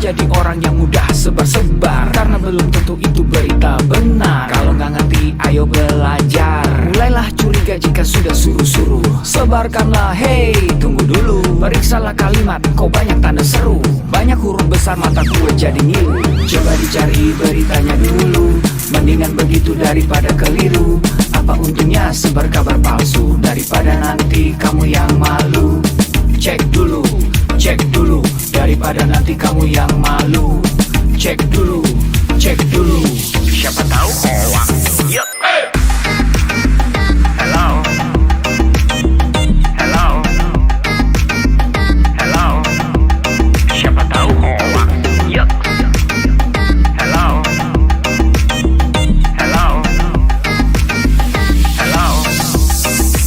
menjadi orang yang mudah sebar-sebar, karena belum tentu itu berita benar. Kalau nggak ngerti, ayo belajar. Mulailah curiga jika sudah suruh-suruh. Sebarkanlah, hey, tunggu dulu. Periksalah kalimat, kok banyak tanda seru. Banyak huruf besar, mata gue jadi ngilu. Coba dicari beritanya dulu, mendingan begitu daripada keliru. Apa untungnya sebar kabar palsu, daripada nanti kamu yang malu. Cek dulu, daripada nanti kamu yang malu. Cek dulu, siapa tahu hoax. Yup. Hello, siapa tahu hoax. Yup. Hello,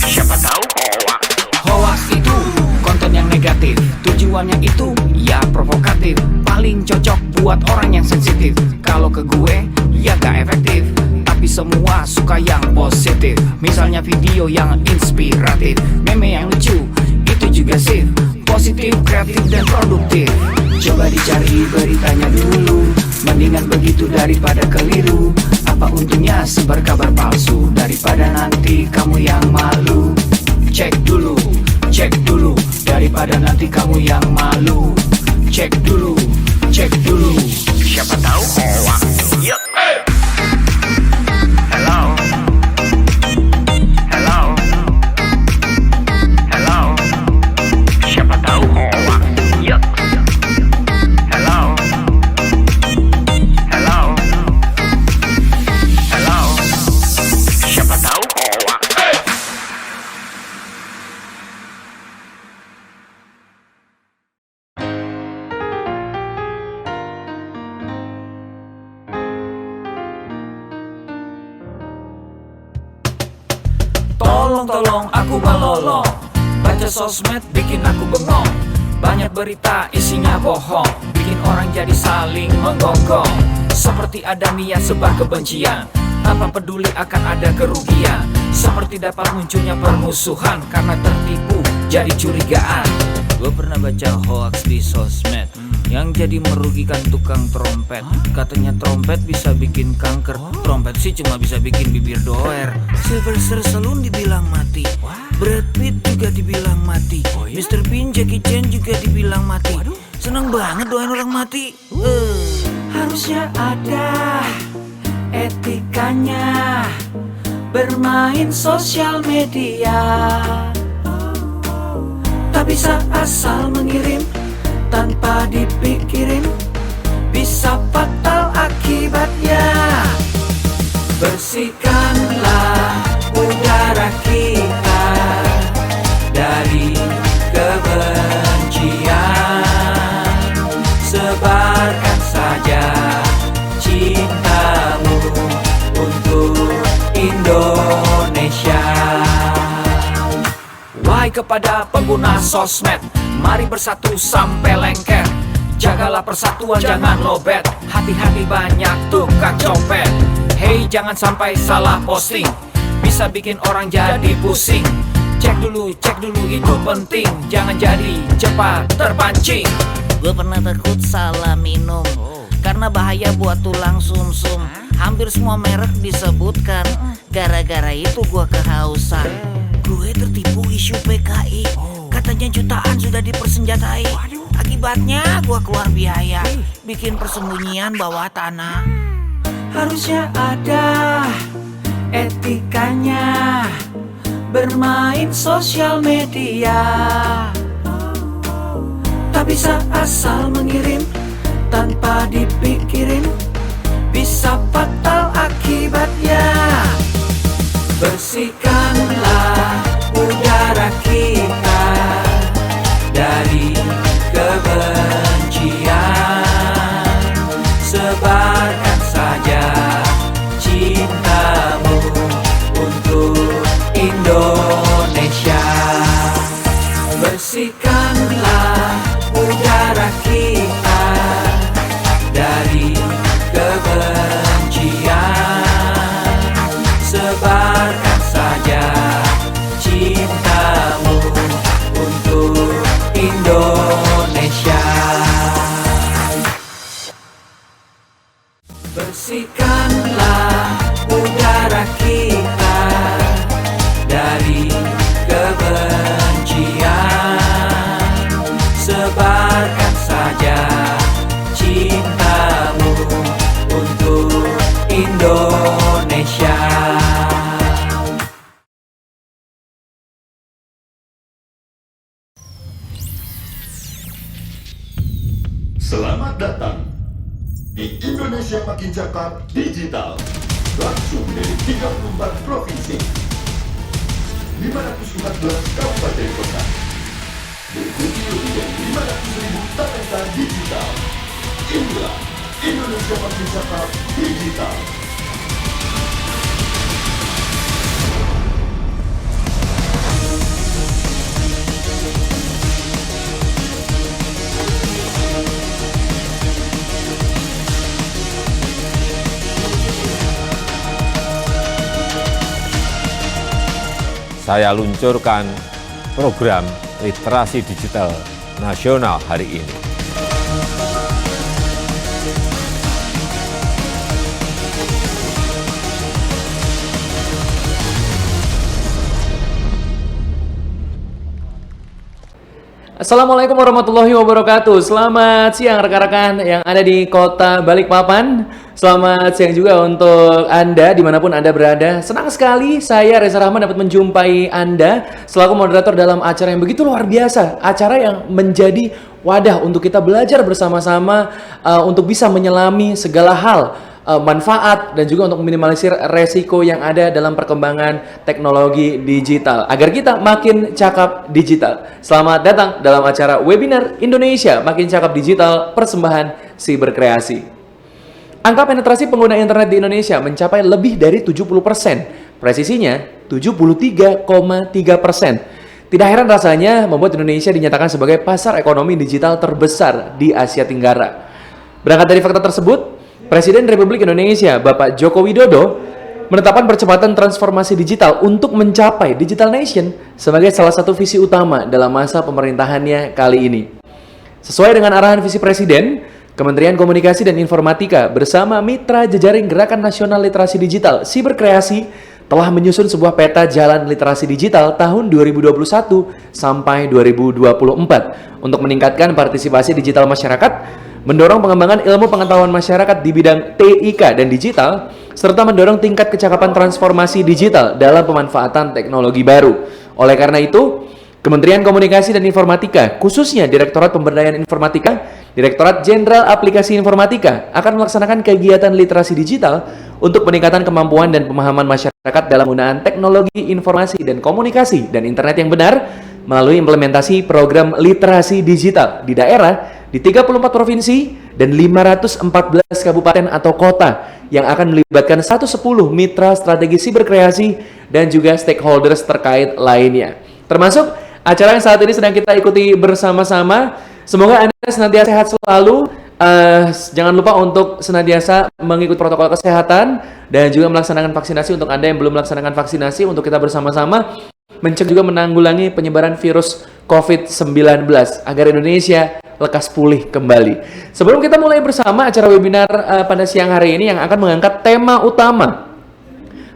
siapa tahu hoax. Hoax itu konten yang negatif, tujuannya itu ya provokatif. Paling cocok buat orang yang sensitif. Kalau ke gue ya gak efektif, tapi semua suka yang positif. Misalnya video yang inspiratif, meme yang lucu, itu juga sip. Positif, kreatif, dan produktif. Coba dicari beritanya dulu, mendingan begitu daripada keliru. Apa untungnya sebar kabar palsu, daripada nanti kamu yang malu. Cek dulu, daripada nanti kamu yang malu. Cek dulu, siapa tahu hoax. Yup. Hello, siapa tahu hoax. Yup. Hello, siapa tahu hoax. Tolong aku melolong, baca sosmed bikin aku bengong. Banyak berita isinya bohong, bikin orang jadi saling menggonggong. Seperti ada niat sebar kebencian, tanpa peduli akan ada kerugian. Seperti dapat munculnya permusuhan, karena tertipu jadi curigaan. Gue pernah baca hoax di sosmed, yang jadi merugikan tukang trompet. Katanya trompet bisa bikin kanker, trompet sih cuma bisa bikin bibir doer. Sylvester Stallone dibilang mati, Brad Pitt juga dibilang mati, Mr. Bean, Jackie Chan juga dibilang mati. Seneng banget doain orang mati. Harusnya ada etikanya bermain sosial media. Tak bisa asal mengirim tanpa dipikirin, bisa fatal akibatnya. Bersihkanlah udara kita dari kebencian. Sebarkan saja cintamu untuk Indonesia. Wahai kepada pengguna sosmed, mari bersatu sampai lengket. Jagalah persatuan, jangan lobet. Hati-hati banyak tukang copet. Hey, jangan sampai salah posting, bisa bikin orang jadi pusing. Cek dulu itu penting, jangan jadi cepat terpancing. Gue pernah takut salah minum, karena bahaya buat tulang sumsum. Hampir semua merek disebutkan, gara-gara itu gue kehausan. Gue tertipu isu PKI, katanya jutaan sudah dipersenjatai. Akibatnya gue keluar biaya, bikin persembunyian bawah tanah. Harusnya ada etikanya bermain sosial media. Tak bisa asal mengirim tanpa dipikirin, bisa fatal akibatnya. Bersihkanlah udara kita dari kebencian. Sebarkan saja cintamu untuk Indonesia. Bersihkanlah udara kita dari kebencian. Sebarkan saja cintamu untuk Indonesia. Tebarkan saja cintamu untuk Indonesia. Selamat datang di Indonesia Makin Cakap Digital, langsung dari 34 provinsi, 514 kabupaten kota, diikuti lebih dari 500.000 talenta digital. Inilah Indonesia Makin Cakap Digital. Saya luncurkan program literasi digital nasional hari ini. Assalamualaikum warahmatullahi wabarakatuh. Selamat siang rekan-rekan yang ada di kota Balikpapan. Selamat siang juga untuk Anda dimanapun Anda berada. Senang sekali saya Reza Rahman dapat menjumpai Anda selaku moderator dalam acara yang begitu luar biasa. Acara yang menjadi wadah untuk kita belajar bersama-sama untuk bisa menyelami segala hal, manfaat dan juga untuk meminimalisir resiko yang ada dalam perkembangan teknologi digital agar kita makin cakap digital. Selamat datang dalam acara webinar Indonesia Makin Cakap Digital Persembahan Siberkreasi. Angka penetrasi pengguna internet di Indonesia mencapai lebih dari 70%, presisinya 73,3%. Tidak heran rasanya membuat Indonesia dinyatakan sebagai pasar ekonomi digital terbesar di Asia Tenggara. Berangkat dari fakta tersebut, Presiden Republik Indonesia, Bapak Joko Widodo, menetapkan percepatan transformasi digital untuk mencapai Digital Nation sebagai salah satu visi utama dalam masa pemerintahannya kali ini. Sesuai dengan arahan visi Presiden, Kementerian Komunikasi dan Informatika bersama mitra jejaring Gerakan Nasional Literasi Digital Siberkreasi telah menyusun sebuah peta jalan literasi digital tahun 2021 sampai 2024 untuk meningkatkan partisipasi digital masyarakat, mendorong pengembangan ilmu pengetahuan masyarakat di bidang TIK dan digital, serta mendorong tingkat kecakapan transformasi digital dalam pemanfaatan teknologi baru. Oleh karena itu, Kementerian Komunikasi dan Informatika, khususnya Direktorat Pemberdayaan Informatika, Direktorat Jenderal Aplikasi Informatika, akan melaksanakan kegiatan literasi digital untuk peningkatan kemampuan dan pemahaman masyarakat dalam penggunaan teknologi informasi dan komunikasi dan internet yang benar melalui implementasi program literasi digital di daerah di 34 provinsi dan 514 kabupaten atau kota yang akan melibatkan 110 mitra strategi siberkreasi dan juga stakeholders terkait lainnya. Termasuk acara yang saat ini sedang kita ikuti bersama-sama. Semoga Anda senantiasa sehat selalu. Jangan lupa untuk senantiasa mengikuti protokol kesehatan dan juga melaksanakan vaksinasi untuk Anda yang belum melaksanakan vaksinasi, untuk kita bersama-sama mencegah juga menanggulangi penyebaran virus COVID-19 agar Indonesia lekas pulih kembali. Sebelum kita mulai bersama acara webinar pada siang hari ini yang akan mengangkat tema utama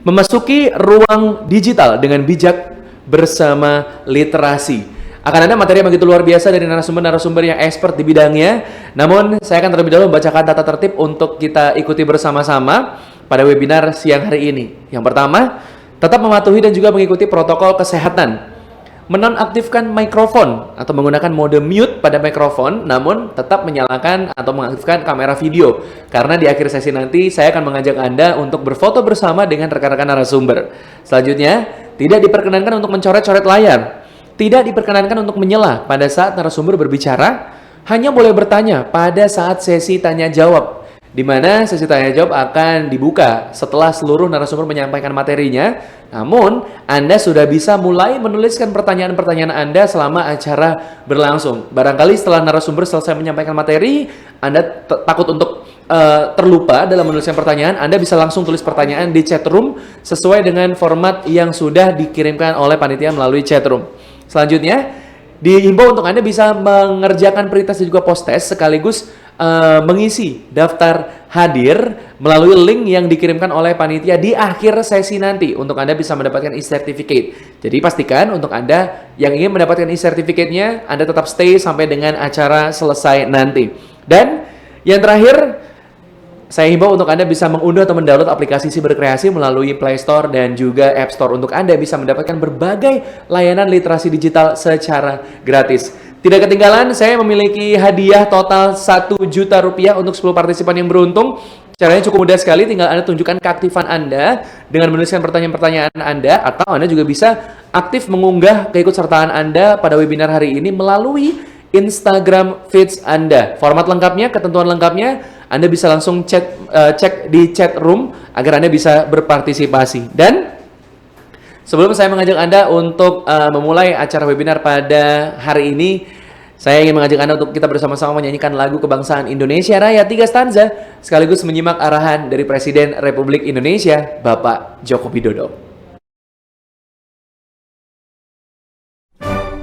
memasuki ruang digital dengan bijak bersama literasi. Akan ada materi yang begitu luar biasa dari narasumber-narasumber yang expert di bidangnya. Namun saya akan terlebih dahulu membacakan tata tertib untuk kita ikuti bersama-sama pada webinar siang hari ini. Yang pertama, tetap mematuhi dan juga mengikuti protokol kesehatan. Menonaktifkan mikrofon atau menggunakan mode mute pada mikrofon, namun tetap menyalakan atau mengaktifkan kamera video. Karena di akhir sesi nanti saya akan mengajak Anda untuk berfoto bersama dengan rekan-rekan narasumber. Selanjutnya, tidak diperkenankan untuk mencoret-coret layar. Tidak diperkenankan untuk menyela pada saat narasumber berbicara, hanya boleh bertanya pada saat sesi tanya jawab, di mana sesi tanya jawab akan dibuka setelah seluruh narasumber menyampaikan materinya. Namun, Anda sudah bisa mulai menuliskan pertanyaan-pertanyaan Anda selama acara berlangsung. Barangkali setelah narasumber selesai menyampaikan materi, Anda takut untuk terlupa dalam menuliskan pertanyaan, Anda bisa langsung tulis pertanyaan di chat room sesuai dengan format yang sudah dikirimkan oleh panitia melalui chat room. Selanjutnya, dihimbau untuk Anda bisa mengerjakan pre-test dan juga post-test sekaligus mengisi daftar hadir melalui link yang dikirimkan oleh panitia di akhir sesi nanti untuk Anda bisa mendapatkan e-certificate. Jadi pastikan untuk Anda yang ingin mendapatkan e-certificate-nya, Anda tetap stay sampai dengan acara selesai nanti. Dan yang terakhir, saya himbau untuk Anda bisa mengunduh atau mendownload aplikasi Siberkreasi melalui Play Store dan juga App Store untuk Anda bisa mendapatkan berbagai layanan literasi digital secara gratis. Tidak ketinggalan, saya memiliki hadiah total 1 juta rupiah untuk 10 partisipan yang beruntung. Caranya cukup mudah sekali, tinggal Anda tunjukkan keaktifan Anda dengan menuliskan pertanyaan-pertanyaan Anda, atau Anda juga bisa aktif mengunggah keikutsertaan Anda pada webinar hari ini melalui Instagram feeds Anda. Format lengkapnya, ketentuan lengkapnya, Anda bisa langsung cek di chat room agar Anda bisa berpartisipasi. Dan sebelum saya mengajak Anda untuk memulai acara webinar pada hari ini, saya ingin mengajak Anda untuk kita bersama-sama menyanyikan lagu kebangsaan Indonesia Raya 3 stanza, sekaligus menyimak arahan dari Presiden Republik Indonesia, Bapak Joko Widodo. Indonesia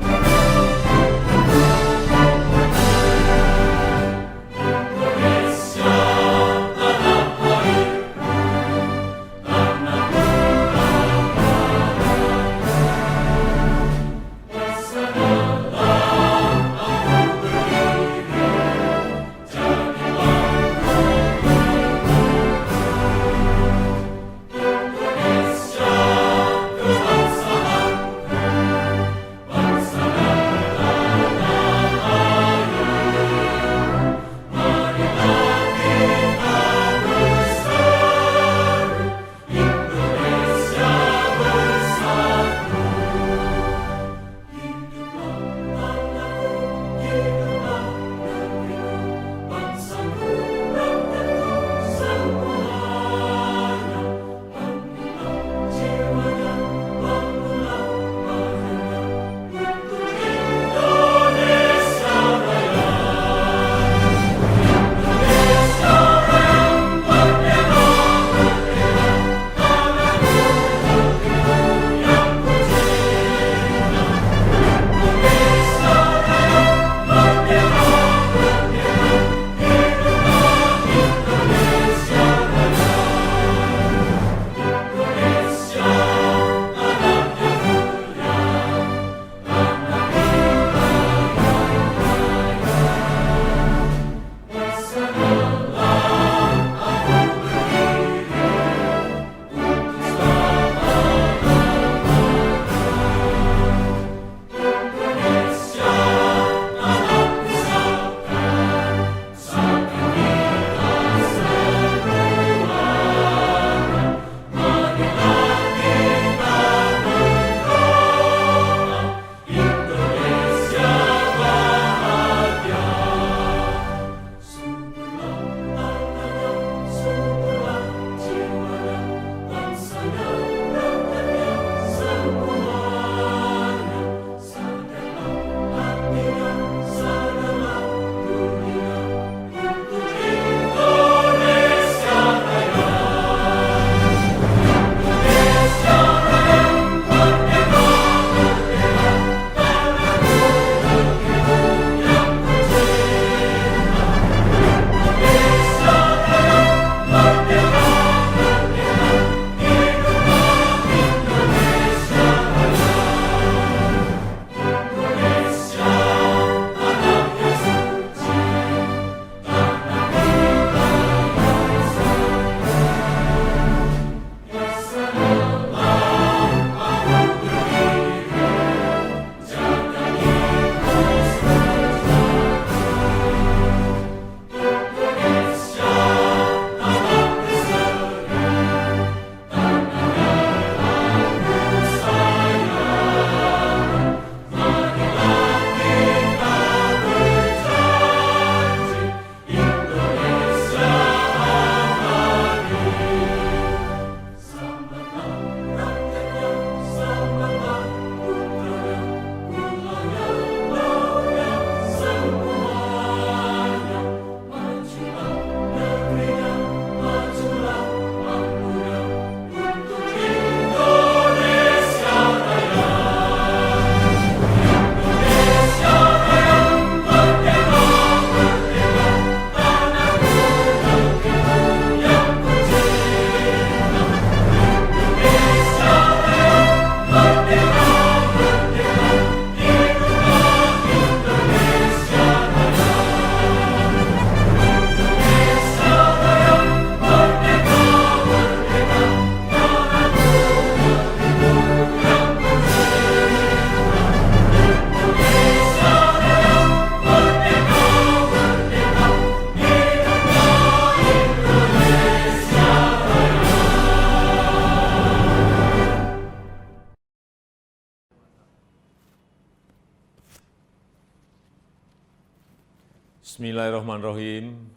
Bismillahirrahmanirrahim.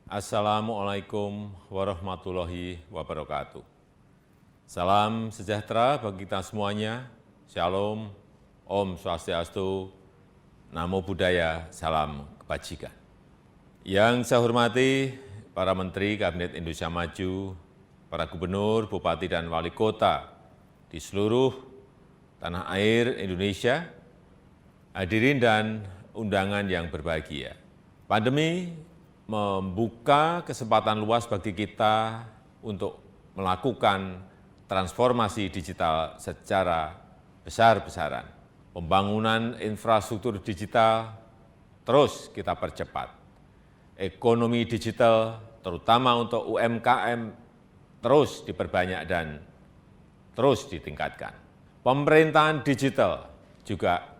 Assalamualaikum warahmatullahi wabarakatuh. Salam sejahtera bagi kita semuanya. Shalom, Om Swastiastu, Namo Buddhaya, salam kebajikan. Yang saya hormati para Menteri Kabinet Indonesia Maju, para Gubernur, Bupati, dan Wali Kota di seluruh tanah air Indonesia, hadirin dan undangan yang berbahagia. Pandemi membuka kesempatan luas bagi kita untuk melakukan transformasi digital secara besar-besaran. Pembangunan infrastruktur digital terus kita percepat. Ekonomi digital, terutama untuk UMKM, terus diperbanyak dan terus ditingkatkan. Pemerintahan digital juga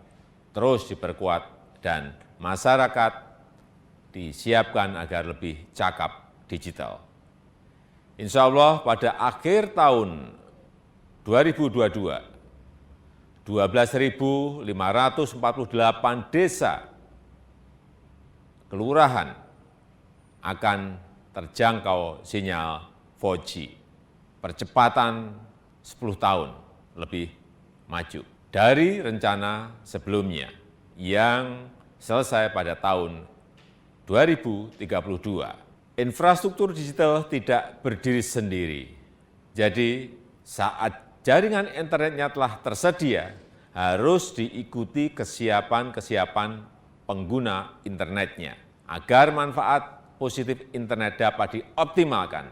terus diperkuat dan masyarakat disiapkan agar lebih cakap digital. Insya Allah pada akhir tahun 2022, 12.548 desa kelurahan akan terjangkau sinyal 4G. Percepatan 10 tahun lebih maju dari rencana sebelumnya yang selesai pada tahun 2032. Infrastruktur digital tidak berdiri sendiri. Jadi saat jaringan internetnya telah tersedia, harus diikuti kesiapan pengguna internetnya agar manfaat positif internet dapat dioptimalkan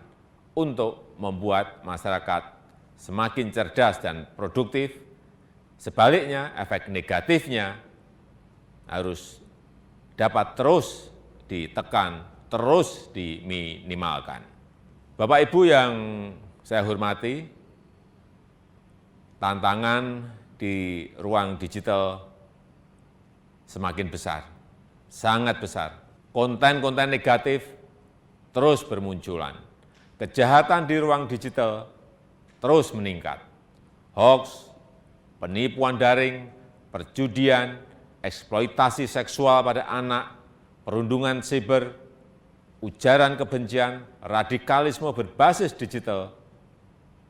untuk membuat masyarakat semakin cerdas dan produktif. Sebaliknya, efek negatifnya harus dapat terus ditekan, terus diminimalkan. Bapak Ibu yang saya hormati, tantangan di ruang digital semakin besar, sangat besar. Konten-konten negatif terus bermunculan. Kejahatan di ruang digital terus meningkat. Hoax, penipuan daring, perjudian, eksploitasi seksual pada anak, perundungan siber, ujaran kebencian, radikalisme berbasis digital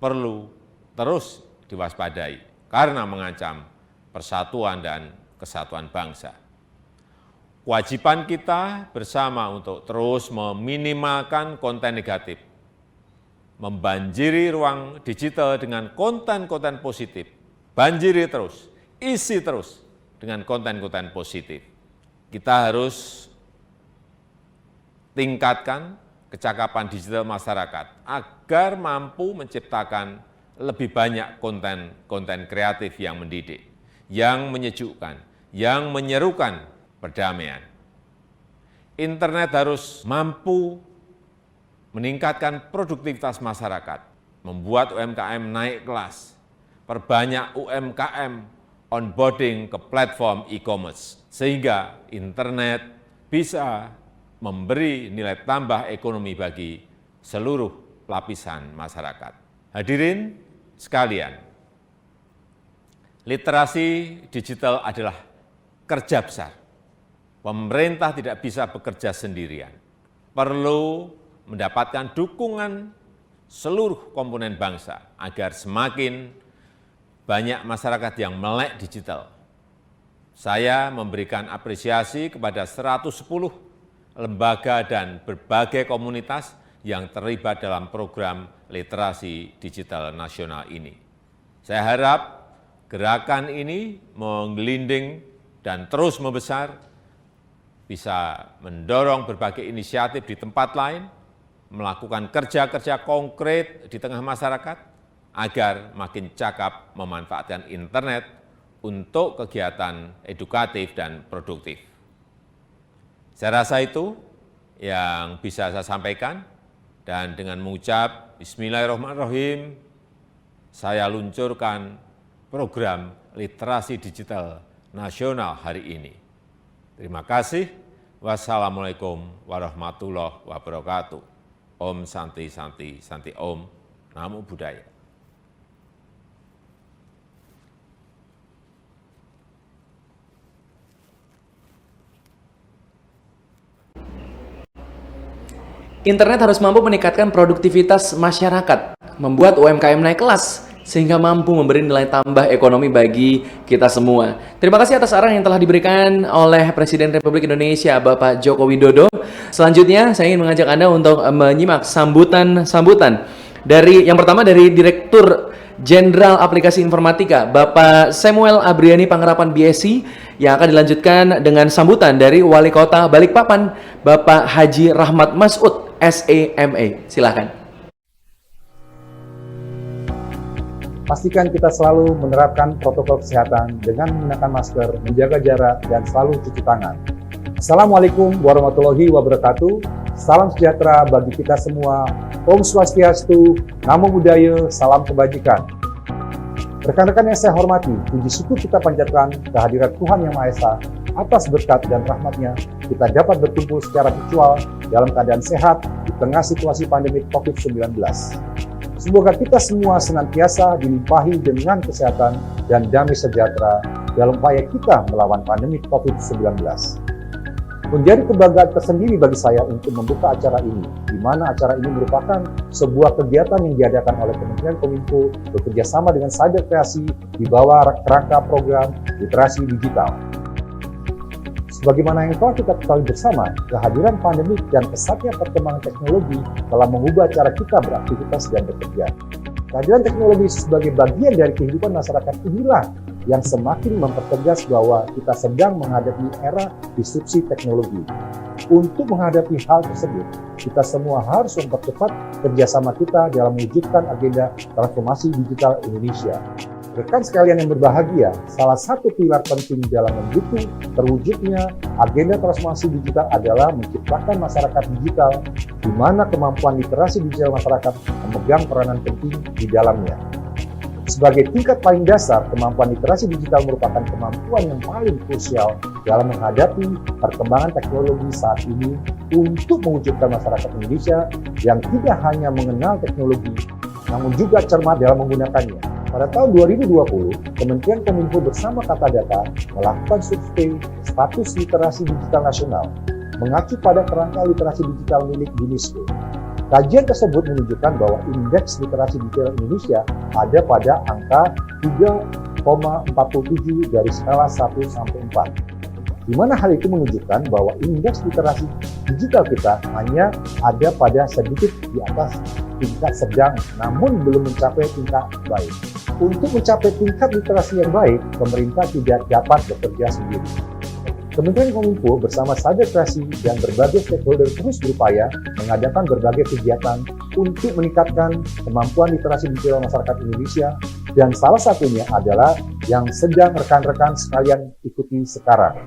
perlu terus diwaspadai karena mengancam persatuan dan kesatuan bangsa. Kewajiban kita bersama untuk terus meminimalkan konten negatif, membanjiri ruang digital dengan konten-konten positif, banjiri terus, isi terus dengan konten-konten positif. Kita harus tingkatkan kecakapan digital masyarakat agar mampu menciptakan lebih banyak konten-konten kreatif yang mendidik, yang menyejukkan, yang menyerukan perdamaian. Internet harus mampu meningkatkan produktivitas masyarakat, membuat UMKM naik kelas, perbanyak UMKM onboarding ke platform e-commerce, sehingga internet bisa memberi nilai tambah ekonomi bagi seluruh lapisan masyarakat. Hadirin sekalian, literasi digital adalah kerja besar. Pemerintah tidak bisa bekerja sendirian. Perlu mendapatkan dukungan seluruh komponen bangsa agar semakin banyak masyarakat yang melek digital. Saya memberikan apresiasi kepada 110 lembaga dan berbagai komunitas yang terlibat dalam program literasi digital nasional ini. Saya harap gerakan ini menggelinding dan terus membesar, bisa mendorong berbagai inisiatif di tempat lain, melakukan kerja-kerja konkret di tengah masyarakat, agar makin cakap memanfaatkan internet untuk kegiatan edukatif dan produktif. Saya rasa itu yang bisa saya sampaikan, dan dengan mengucap Bismillahirrahmanirrahim, saya luncurkan program literasi digital nasional hari ini. Terima kasih. Wassalamualaikum warahmatullahi wabarakatuh. Om Santi Santi Santi Om. Namo Buddhaya. Internet harus mampu meningkatkan produktivitas masyarakat, membuat UMKM naik kelas, sehingga mampu memberi nilai tambah ekonomi bagi kita semua. Terima kasih atas arahan yang telah diberikan oleh Presiden Republik Indonesia, Bapak Joko Widodo. Selanjutnya, saya ingin mengajak Anda untuk menyimak sambutan dari yang pertama dari Direktur Jenderal Aplikasi Informatika, Bapak Samuel Abriani Pangerapan BSc, yang akan dilanjutkan dengan sambutan dari Wali Kota Balikpapan, Bapak Haji Rahmat Masud, SEMA. Silakan. Pastikan kita selalu menerapkan protokol kesehatan dengan menggunakan masker, menjaga jarak, dan selalu cuci tangan. Assalamualaikum warahmatullahi wabarakatuh. Salam sejahtera bagi kita semua. Om Swastiastu, Namo Buddhaya, salam kebajikan. Rekan-rekan yang saya hormati, puji syukur kita panjatkan kehadirat Tuhan Yang Maha Esa. Atas berkat dan rahmatnya, kita dapat berkumpul secara virtual dalam keadaan sehat di tengah situasi pandemi COVID-19. Semoga kita semua senantiasa dilimpahi dengan kesehatan dan damai sejahtera dalam upaya kita melawan pandemi COVID-19. Menjadi kebanggaan tersendiri bagi saya untuk membuka acara ini, di mana acara ini merupakan sebuah kegiatan yang diadakan oleh Kementerian Kominfo bekerja sama dengan Cyber Kreasi di bawah kerangka program literasi digital. Sebagaimana yang telah kita ketahui bersama, kehadiran pandemi dan pesatnya perkembangan teknologi telah mengubah cara kita beraktivitas dan bekerja. Kehadiran teknologi sebagai bagian dari kehidupan masyarakat inilah yang semakin mempertegas bahwa kita sedang menghadapi era disrupsi teknologi. Untuk menghadapi hal tersebut, kita semua harus mempercepat kerjasama kita dalam mewujudkan agenda transformasi digital Indonesia. Rekan sekalian yang berbahagia, salah satu pilar penting dalam mendukung terwujudnya agenda transformasi digital adalah menciptakan masyarakat digital di mana kemampuan literasi digital masyarakat memegang peranan penting di dalamnya. Sebagai tingkat paling dasar, kemampuan literasi digital merupakan kemampuan yang paling krusial dalam menghadapi perkembangan teknologi saat ini untuk mewujudkan masyarakat Indonesia yang tidak hanya mengenal teknologi, namun juga cermat dalam menggunakannya. Pada tahun 2020, Kementerian Kominfo bersama Kata Data melakukan survei status literasi digital nasional, mengacu pada kerangka literasi digital milik UNESCO. Kajian tersebut menunjukkan bahwa indeks literasi digital Indonesia ada pada angka 3,47 dari skala 1 sampai 4. Di mana hal itu menunjukkan bahwa indeks literasi digital kita hanya ada pada sedikit di atas tingkat sedang, namun belum mencapai tingkat baik. Untuk mencapai tingkat literasi yang baik, pemerintah tidak dapat bekerja sendiri. Kementerian Kominfo bersama Cyber Kreasi dan berbagai stakeholder terus berupaya mengadakan berbagai kegiatan untuk meningkatkan kemampuan literasi digital masyarakat Indonesia, dan salah satunya adalah yang sedang rekan-rekan sekalian ikuti sekarang.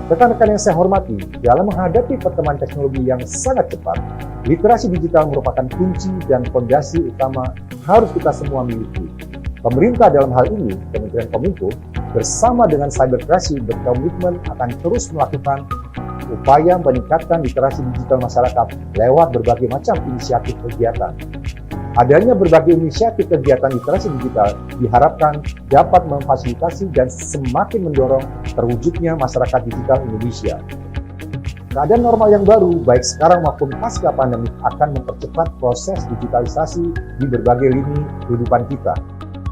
Rekan-rekan yang saya hormati, dalam menghadapi perkembangan teknologi yang sangat cepat, literasi digital merupakan kunci dan fondasi utama harus kita semua miliki. Pemerintah dalam hal ini, Kementerian Kominfo, bersama dengan Cyber Kreasi berkomitmen akan terus melakukan upaya meningkatkan literasi digital masyarakat lewat berbagai macam inisiatif kegiatan. Adanya berbagai inisiatif kegiatan literasi digital diharapkan dapat memfasilitasi dan semakin mendorong terwujudnya masyarakat digital Indonesia. Keadaan normal yang baru, baik sekarang maupun pasca pandemi, akan mempercepat proses digitalisasi di berbagai lini kehidupan kita.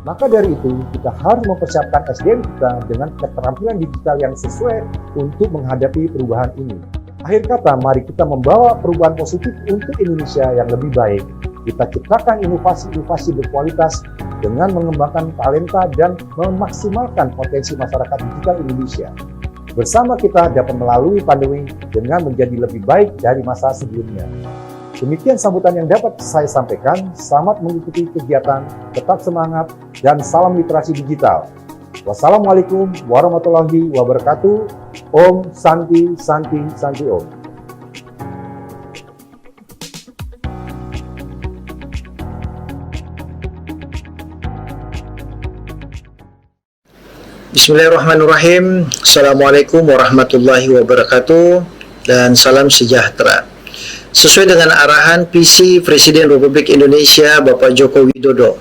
Maka dari itu, kita harus mempersiapkan SDM kita dengan keterampilan digital yang sesuai untuk menghadapi perubahan ini. Akhir kata, mari kita membawa perubahan positif untuk Indonesia yang lebih baik. Kita ciptakan inovasi-inovasi berkualitas dengan mengembangkan talenta dan memaksimalkan potensi masyarakat digital Indonesia. Bersama kita dapat melalui pandemi dengan menjadi lebih baik dari masa sebelumnya. Demikian sambutan yang dapat saya sampaikan. Selamat mengikuti kegiatan, tetap semangat, dan salam literasi digital. Wassalamualaikum warahmatullahi wabarakatuh. Om Santi Santi Santi Om. Bismillahirrahmanirrahim. Assalamualaikum warahmatullahi wabarakatuh dan salam sejahtera. Sesuai dengan arahan visi Presiden Republik Indonesia Bapak Joko Widodo,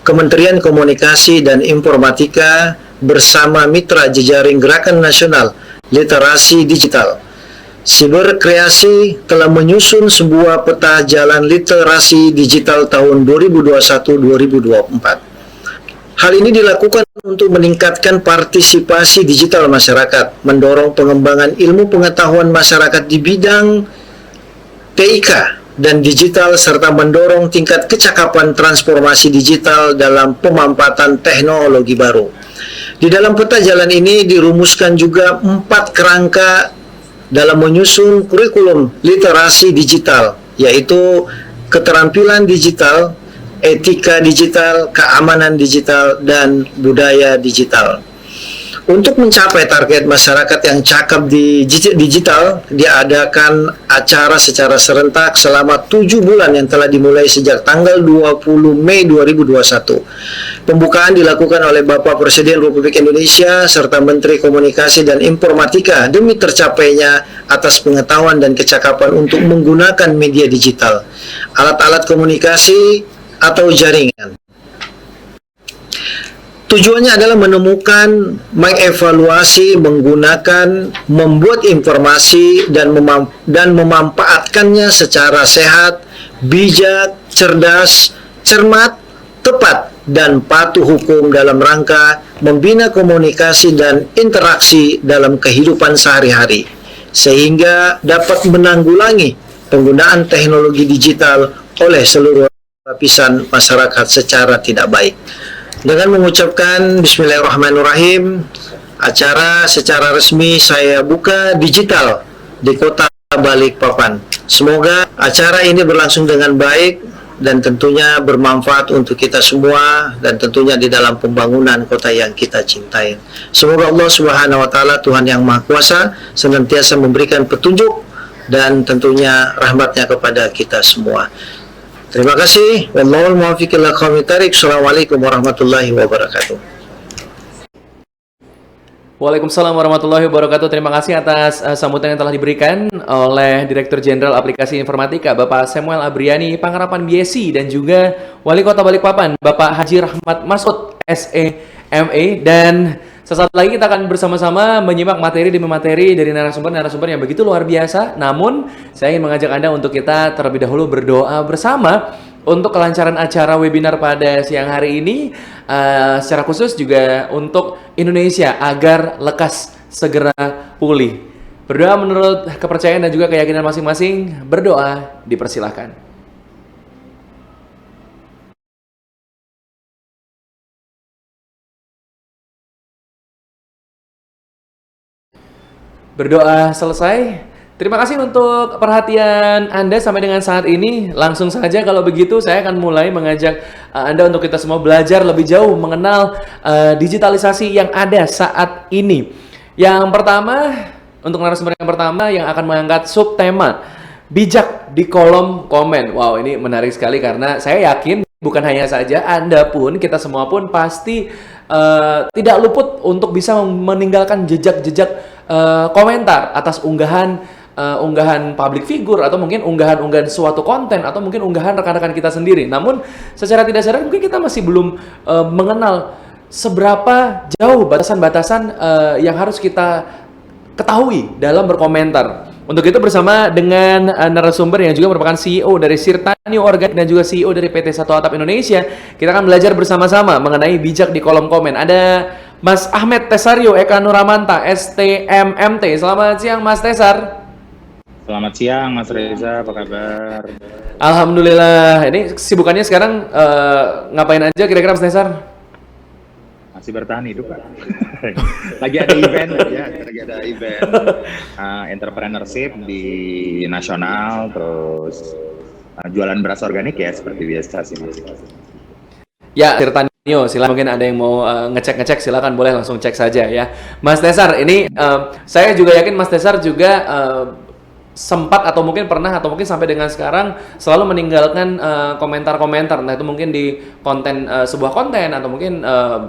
Kementerian Komunikasi dan Informatika bersama mitra jejaring Gerakan Nasional Literasi Digital Siberkreasi telah menyusun sebuah peta jalan literasi digital tahun 2021-2024. Hal ini dilakukan untuk meningkatkan partisipasi digital masyarakat, mendorong pengembangan ilmu pengetahuan masyarakat di bidang TIK dan digital, serta mendorong tingkat kecakapan transformasi digital dalam pemanfaatan teknologi baru. Di dalam peta jalan ini dirumuskan juga 4 kerangka dalam menyusun kurikulum literasi digital, yaitu keterampilan digital, etika digital, keamanan digital, dan budaya digital. Untuk mencapai target masyarakat yang cakap di digital, diadakan acara secara serentak selama 7 bulan yang telah dimulai sejak tanggal 20 Mei 2021. Pembukaan dilakukan oleh Bapak Presiden Republik Indonesia serta Menteri Komunikasi dan Informatika demi tercapainya atas pengetahuan dan kecakapan untuk menggunakan media digital, alat-alat komunikasi atau jaringan. Tujuannya adalah menemukan, mengevaluasi, menggunakan, membuat informasi, dan memanfaatkannya secara sehat, bijak, cerdas, cermat, tepat, dan patuh hukum dalam rangka membina komunikasi dan interaksi dalam kehidupan sehari-hari, sehingga dapat menanggulangi penggunaan teknologi digital oleh seluruh lapisan masyarakat secara tidak baik. Dengan mengucapkan Bismillahirrahmanirrahim, acara secara resmi saya buka digital di Kota Balikpapan. Semoga acara ini berlangsung dengan baik dan tentunya bermanfaat untuk kita semua, dan tentunya di dalam pembangunan kota yang kita cintai. Semoga Allah Subhanahu wa taala, Tuhan yang Maha Kuasa, senantiasa memberikan petunjuk dan tentunya rahmatnya kepada kita semua. Terima kasih. Wallahul muwaffiq ila aqwamit thariq. Assalamualaikum warahmatullahi wabarakatuh. Waalaikumsalam warahmatullahi wabarakatuh. Terima kasih atas sambutan yang telah diberikan oleh Direktur Jenderal Aplikasi Informatika Bapak Samuel Abriani Pangerapan BSI, dan juga Wali Kota Balikpapan Bapak Haji Rahmat Masud SEME. Dan sesaat lagi kita akan bersama-sama menyimak materi demi materi dari narasumber-narasumber yang begitu luar biasa. Namun saya ingin mengajak Anda untuk kita terlebih dahulu berdoa bersama untuk kelancaran acara webinar pada siang hari ini, secara khusus juga untuk Indonesia agar lekas segera pulih. Berdoa menurut kepercayaan dan juga keyakinan masing-masing. Berdoa dipersilahkan. Berdoa selesai. Terima kasih untuk perhatian Anda sampai dengan saat ini. Langsung saja kalau begitu saya akan mulai mengajak Anda untuk kita semua belajar lebih jauh mengenal digitalisasi yang ada saat ini. Yang pertama, untuk narasumber yang pertama yang akan mengangkat subtema bijak di kolom komen. Wow, ini menarik sekali karena saya yakin bukan hanya saja Anda pun, kita semua pun pasti tidak luput untuk bisa meninggalkan jejak-jejak komentar atas unggahan public figure, atau mungkin unggahan suatu konten, atau mungkin unggahan rekan-rekan kita sendiri. Namun secara tidak sadar mungkin kita masih belum mengenal seberapa jauh batasan-batasan yang harus kita ketahui dalam berkomentar. Untuk itu bersama dengan narasumber yang juga merupakan CEO dari Sirtanio Organik dan juga CEO dari PT Satu Atap Indonesia, kita akan belajar bersama-sama mengenai bijak di kolom komen. Ada Mas Ahmed Tesario Eka Nuramanta, STMMT. Selamat siang Mas Tesar. Selamat siang Mas Reza, apa kabar? Alhamdulillah. Ini kesibukannya sekarang ngapain aja kira-kira Mas Tesar? Masih bertahan hidup Pak. Lagi ada event ya, lagi ada event entrepreneurship di nasional, terus jualan beras organik ya seperti biasa sih Mas. Ya, Tirtanio, silakan, mungkin ada yang mau ngecek-ngecek, silakan boleh langsung cek saja ya. Mas Tesar, ini saya juga yakin Mas Tesar juga sempat atau mungkin pernah atau mungkin sampai dengan sekarang selalu meninggalkan komentar-komentar, nah itu mungkin di konten sebuah konten, atau mungkin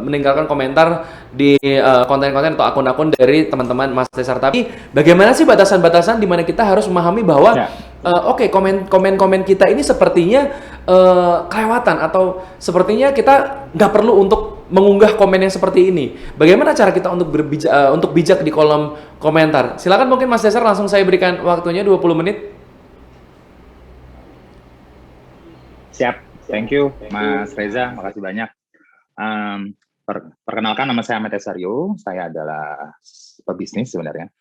meninggalkan komentar di konten-konten atau akun-akun dari teman-teman Mas Tesar. Tapi bagaimana sih batasan-batasan di mana kita harus memahami bahwa oke, komen-komen kita ini sepertinya kelewatan, atau sepertinya kita nggak perlu untuk mengunggah komen yang seperti ini. Bagaimana cara kita untuk untuk bijak di kolom komentar? Silakan mungkin Mas Desar, langsung saya berikan waktunya 20 menit. Siap, thank you Mas Reza, makasih banyak. Perkenalkan, nama saya Ahmad Esario, saya adalah pebisnis sebenarnya.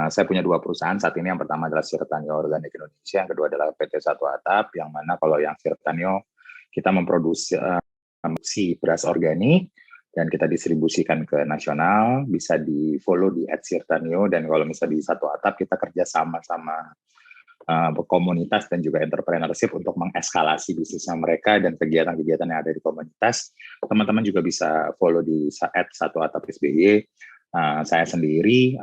Saya punya 2 perusahaan saat ini. Yang pertama adalah Sirtanio Organik Indonesia, yang kedua adalah PT Satu Atap, yang mana kalau yang Sirtanio kita memproduksi beras organik dan kita distribusikan ke nasional. Bisa di follow di @sirtanio, dan kalau misalnya di Satu Atap kita kerja sama komunitas dan juga entrepreneurship untuk mengeskalasi bisnisnya mereka dan kegiatan-kegiatan yang ada di komunitas. Teman-teman juga bisa follow di @satuatap.sby. Saya sendiri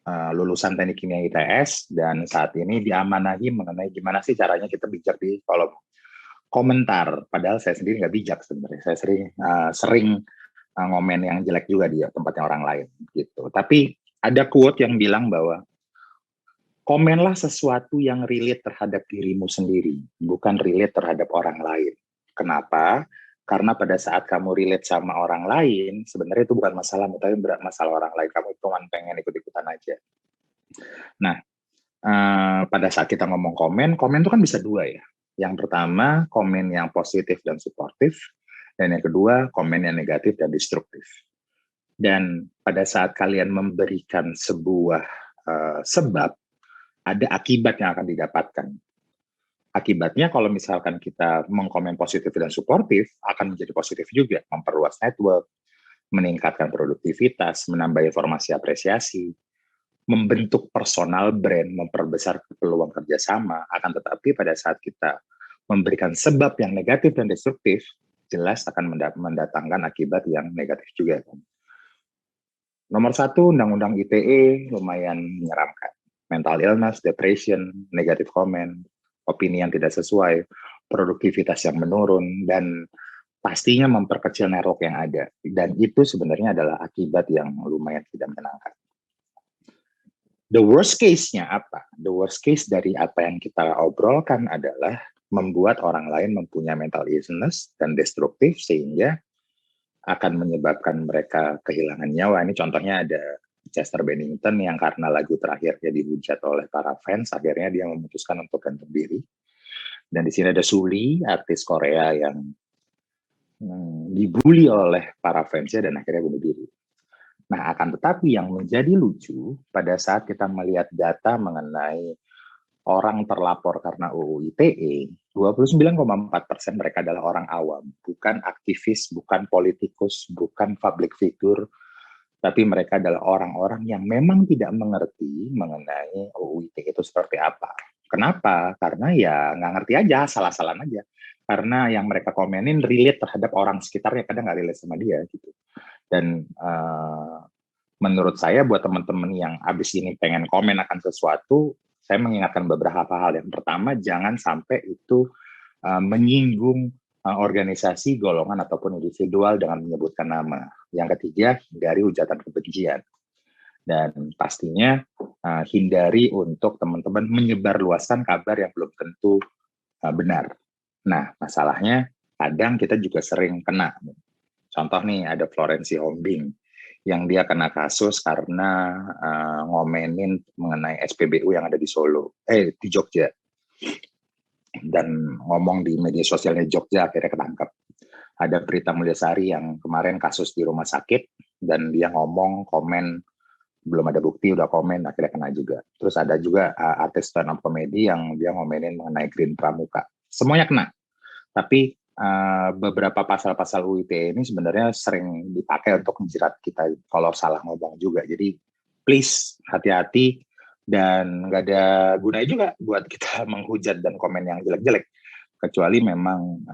lulusan Teknik Kimia ITS, dan saat ini diamanahi mengenai gimana sih caranya kita bijak di kolom komentar. Padahal saya sendiri nggak bijak sebenarnya. Saya sering ngomen yang jelek juga di tempatnya orang lain gitu. Tapi ada quote yang bilang bahwa komenlah sesuatu yang relate terhadap dirimu sendiri, bukan relate terhadap orang lain. Kenapa? Karena pada saat kamu relate sama orang lain, sebenarnya itu bukan masalah, tapi masalah orang lain. Kamu cuma pengen ikut-ikutan aja. Nah, pada saat kita ngomong komen itu kan bisa 2 ya. Yang pertama, komen yang positif dan suportif, dan yang kedua, komen yang negatif dan destruktif. Dan pada saat kalian memberikan sebuah sebab, ada akibat yang akan didapatkan. Akibatnya kalau misalkan kita mengkomen positif dan suportif, akan menjadi positif juga, memperluas network, meningkatkan produktivitas, menambah informasi apresiasi, membentuk personal brand, memperbesar peluang kerjasama. Akan tetapi pada saat kita memberikan sebab yang negatif dan destruktif, jelas akan mendatangkan akibat yang negatif juga. Nomor 1, Undang-Undang ITE lumayan menyeramkan. Mental illness, depression, negative comment, opini yang tidak sesuai, produktivitas yang menurun, dan pastinya memperkecil network yang ada. Dan itu sebenarnya adalah akibat yang lumayan tidak menyenangkan. The worst case-nya apa? The worst case dari apa yang kita obrolkan adalah membuat orang lain mempunyai mental illness dan destruktif, sehingga akan menyebabkan mereka kehilangan nyawa. Ini contohnya ada Chester Bennington yang karena lagu terakhirnya dihujat oleh para fans, akhirnya dia memutuskan untuk gantung diri. Dan di sini ada Suli, artis Korea yang dibully oleh para fansnya dan akhirnya bunuh diri. Nah, akan tetapi yang menjadi lucu pada saat kita melihat data mengenai orang terlapor karena UU ITE, 29,4% mereka adalah orang awam, bukan aktivis, bukan politikus, bukan public figure, tapi mereka adalah orang-orang yang memang tidak mengerti mengenai UU ITE itu seperti apa. Kenapa? Karena ya nggak ngerti aja, salah-salahan aja. Karena yang mereka komenin relate terhadap orang sekitarnya, kadang nggak relate sama dia gitu. Dan menurut saya buat teman-teman yang abis ini pengen komen akan sesuatu, saya mengingatkan beberapa hal. Yang pertama, jangan sampai itu menyinggung organisasi, golongan, ataupun individual dengan menyebutkan nama. Yang ketiga, hindari hujatan kebencian. Dan pastinya hindari untuk teman-teman menyebarluaskan kabar yang belum tentu benar. Nah, masalahnya kadang kita juga sering kena. Contoh nih, ada Florensi Hombing yang dia kena kasus karena ngomenin mengenai SPBU yang ada di di Jogja. Dan ngomong di media sosialnya Jogja, akhirnya ketangkep. Ada Prita Mulyasari yang kemarin kasus di rumah sakit, dan dia komen, belum ada bukti, udah komen, akhirnya kena juga. Terus ada juga artis stand up comedy yang dia ngomenin mengenai Green Pramuka. Semuanya kena. Tapi beberapa pasal-pasal UU ITE ini sebenarnya sering dipakai untuk menjerat kita kalau salah ngomong juga. Jadi please hati-hati, dan nggak ada gunanya juga buat kita menghujat dan komen yang jelek-jelek, kecuali memang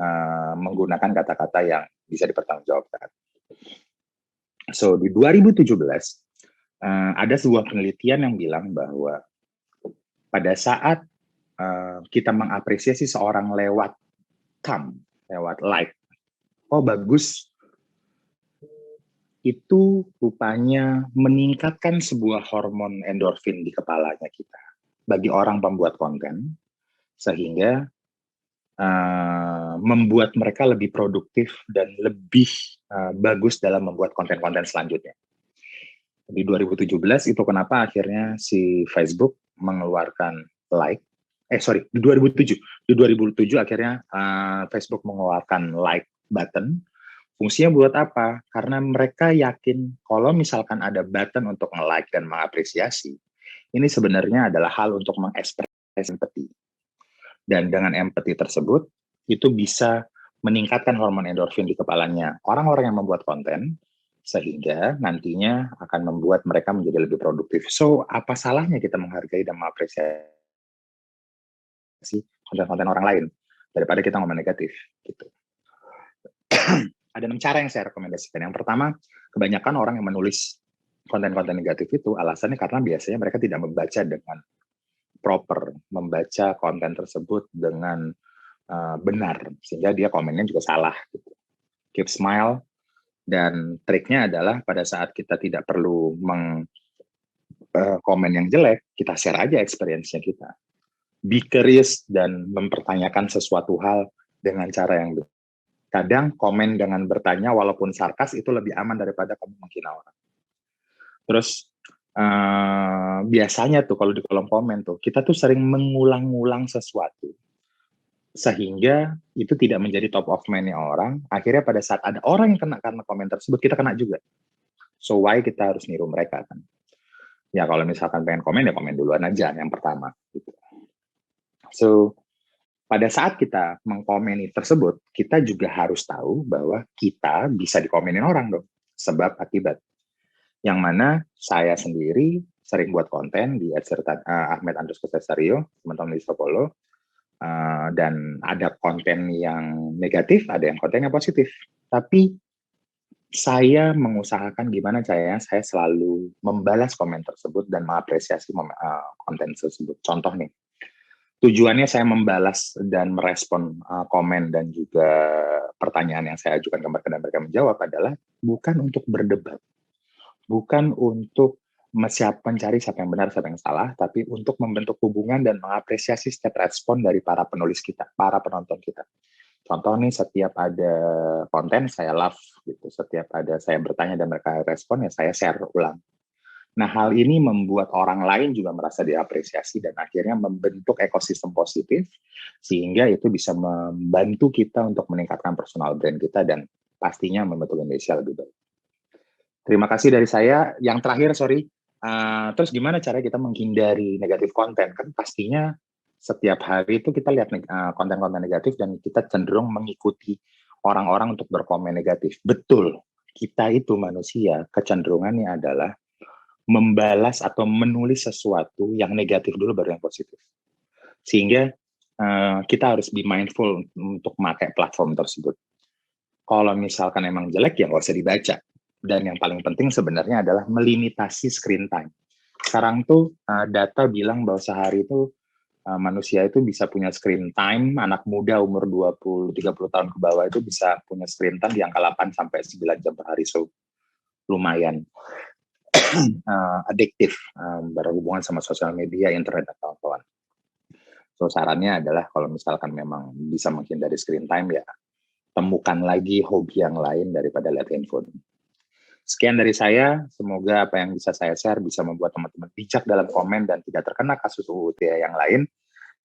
menggunakan kata-kata yang bisa dipertanggungjawabkan. So di 2017 ada sebuah penelitian yang bilang bahwa pada saat kita mengapresiasi seorang lewat lewat like, oh bagus, itu rupanya meningkatkan sebuah hormon endorfin di kepalanya kita bagi orang pembuat konten, sehingga membuat mereka lebih produktif dan lebih bagus dalam membuat konten-konten selanjutnya. Di 2017 itu kenapa akhirnya si Facebook mengeluarkan di 2007. Di 2007 akhirnya Facebook mengeluarkan like button. Fungsinya buat apa? Karena mereka yakin kalau misalkan ada button untuk nge-like dan mengapresiasi, ini sebenarnya adalah hal untuk mengekspresi empati. Dan dengan empati tersebut, itu bisa meningkatkan hormon endorfin di kepalanya orang-orang yang membuat konten, sehingga nantinya akan membuat mereka menjadi lebih produktif. So, apa salahnya kita menghargai dan mengapresiasi konten-konten orang lain daripada kita ngomong negatif gitu. Ada 6 cara yang saya rekomendasikan. Yang pertama, kebanyakan orang yang menulis konten-konten negatif itu alasannya karena biasanya mereka tidak membaca dengan proper, membaca konten tersebut dengan benar, sehingga dia komennya juga salah gitu. Keep smile, dan triknya adalah pada saat kita tidak perlu komen yang jelek, kita share aja experience-nya kita. Be curious dan mempertanyakan sesuatu hal dengan cara yang benar. Kadang komen dengan bertanya walaupun sarkas itu lebih aman daripada kamu menghina orang. Terus biasanya tuh kalau di kolom komen tuh kita tuh sering mengulang-ulang sesuatu sehingga itu tidak menjadi top of mind-nya orang. Akhirnya pada saat ada orang yang kena karena komen tersebut, kita kena juga. So why kita harus niru mereka kan? Ya kalau misalkan pengen komen ya komen duluan aja yang pertama gitu. So, pada saat kita mengkomeni tersebut, kita juga harus tahu bahwa kita bisa dikomenin orang dong, sebab akibat. Yang mana saya sendiri sering buat konten di @Ahmed_Cesario, teman-teman di Sopolo, dan ada konten yang negatif, ada yang konten yang positif. Tapi saya mengusahakan gimana caranya saya selalu membalas komen tersebut dan mengapresiasi konten tersebut. Contoh nih, tujuannya saya membalas dan merespon komen dan juga pertanyaan yang saya ajukan ke mereka dan mereka menjawab adalah bukan untuk berdebat, bukan untuk mencari siapa yang benar, siapa yang salah, tapi untuk membentuk hubungan dan mengapresiasi setiap respon dari para penulis kita, para penonton kita. Contoh nih, setiap ada konten saya love, gitu. Setiap ada saya bertanya dan mereka respon, ya saya share ulang. Nah, hal ini membuat orang lain juga merasa diapresiasi dan akhirnya membentuk ekosistem positif sehingga itu bisa membantu kita untuk meningkatkan personal brand kita dan pastinya membentuk Indonesia lebih baik. Terima kasih dari saya. Yang terakhir, terus gimana cara kita menghindari negatif konten? Kan pastinya setiap hari itu kita lihat konten-konten negatif dan kita cenderung mengikuti orang-orang untuk berkomen negatif. Betul, kita itu manusia, kecenderungannya adalah membalas atau menulis sesuatu yang negatif dulu baru yang positif. Sehingga kita harus be mindful untuk memakai platform tersebut. Kalau misalkan emang jelek ya nggak usah dibaca. Dan yang paling penting sebenarnya adalah melimitasi screen time. Sekarang tuh data bilang bahwa sehari itu manusia itu bisa punya screen time, anak muda umur 20-30 tahun ke bawah itu bisa punya screen time di angka 8-9 jam per hari. So lumayan adiktif berhubungan sama sosial media, internet, dan kawan-kawan. So sarannya adalah kalau misalkan memang bisa menghindari screen time ya temukan lagi hobi yang lain daripada lihat handphone. Sekian dari saya, semoga apa yang bisa saya share bisa membuat teman-teman bijak dalam komen dan tidak terkena kasus UU ITE yang lain.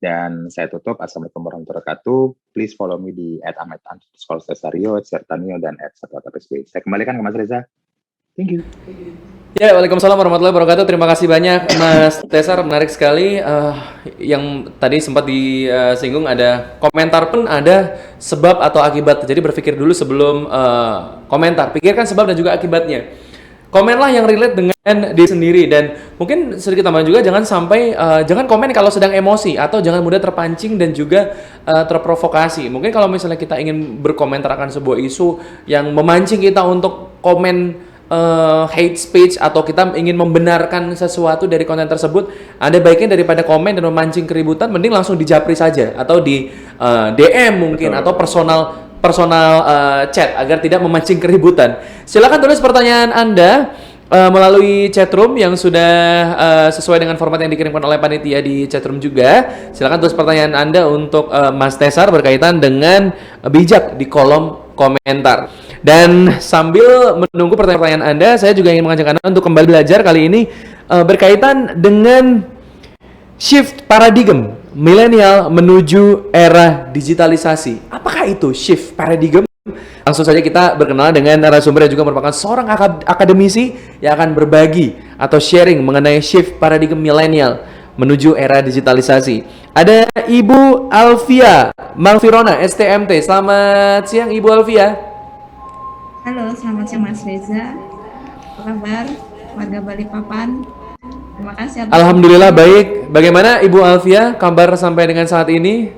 Dan saya tutup, Assalamualaikum warahmatullahi wabarakatuh. Please follow me di @Ahmed_Cesario, @Sertanio, dan @SatwaTPSB. Saya kembalikan ke Mas Reza. Thank you. Ya, waalaikumsalam warahmatullahi wabarakatuh. Terima kasih banyak Mas Tesar, menarik sekali. Yang tadi sempat disinggung ada komentar pun ada sebab atau akibat. Jadi berpikir dulu sebelum komentar. Pikirkan sebab dan juga akibatnya. Komenlah yang relate dengan diri sendiri dan mungkin sedikit tambahan juga jangan sampai jangan komen kalau sedang emosi atau jangan mudah terpancing dan juga terprovokasi. Mungkin kalau misalnya kita ingin berkomentar akan sebuah isu yang memancing kita untuk komen hate speech atau kita ingin membenarkan sesuatu dari konten tersebut, ada baiknya daripada komen dan memancing keributan, mending langsung dijapri saja atau di DM mungkin atau personal chat agar tidak memancing keributan. Silakan tulis pertanyaan Anda melalui chatroom yang sudah sesuai dengan format yang dikirimkan oleh panitia di chatroom juga. Silakan tulis pertanyaan Anda untuk Mas Tesar berkaitan dengan bijak di kolom komentar. Dan sambil menunggu pertanyaan Anda, saya juga ingin mengajak Anda untuk kembali belajar kali ini berkaitan dengan shift paradigm milenial menuju era digitalisasi. Apakah itu shift paradigm? Langsung saja kita berkenalan dengan narasumber yang juga merupakan seorang akademisi yang akan berbagi atau sharing mengenai shift paradigm milenial menuju era digitalisasi. Ada Ibu Alvia Malvirona, STMT. Selamat siang Ibu Alvia. Halo, selamat siang Mas Reza. Apa kabar warga Balikpapan? Terima kasih. Alhamdulillah baik. Bagaimana Ibu Alvia kabar sampai dengan saat ini?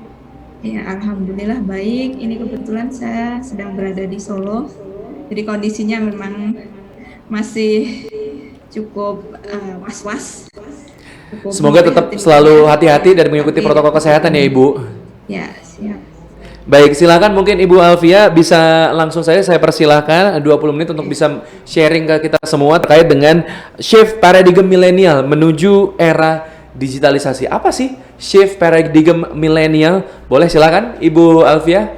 Ya, alhamdulillah baik. Ini kebetulan saya sedang berada di Solo. Jadi kondisinya memang masih cukup was-was. Semoga tetap selalu hati-hati dan mengikuti protokol kesehatan ya Ibu. Ya, siap. Baik, silakan mungkin Ibu Alvia bisa langsung saya persilahkan 20 menit untuk bisa sharing ke kita semua terkait dengan shift paradigm milenial menuju era digitalisasi. Apa sih shift paradigm milenial? Boleh silakan Ibu Alvia.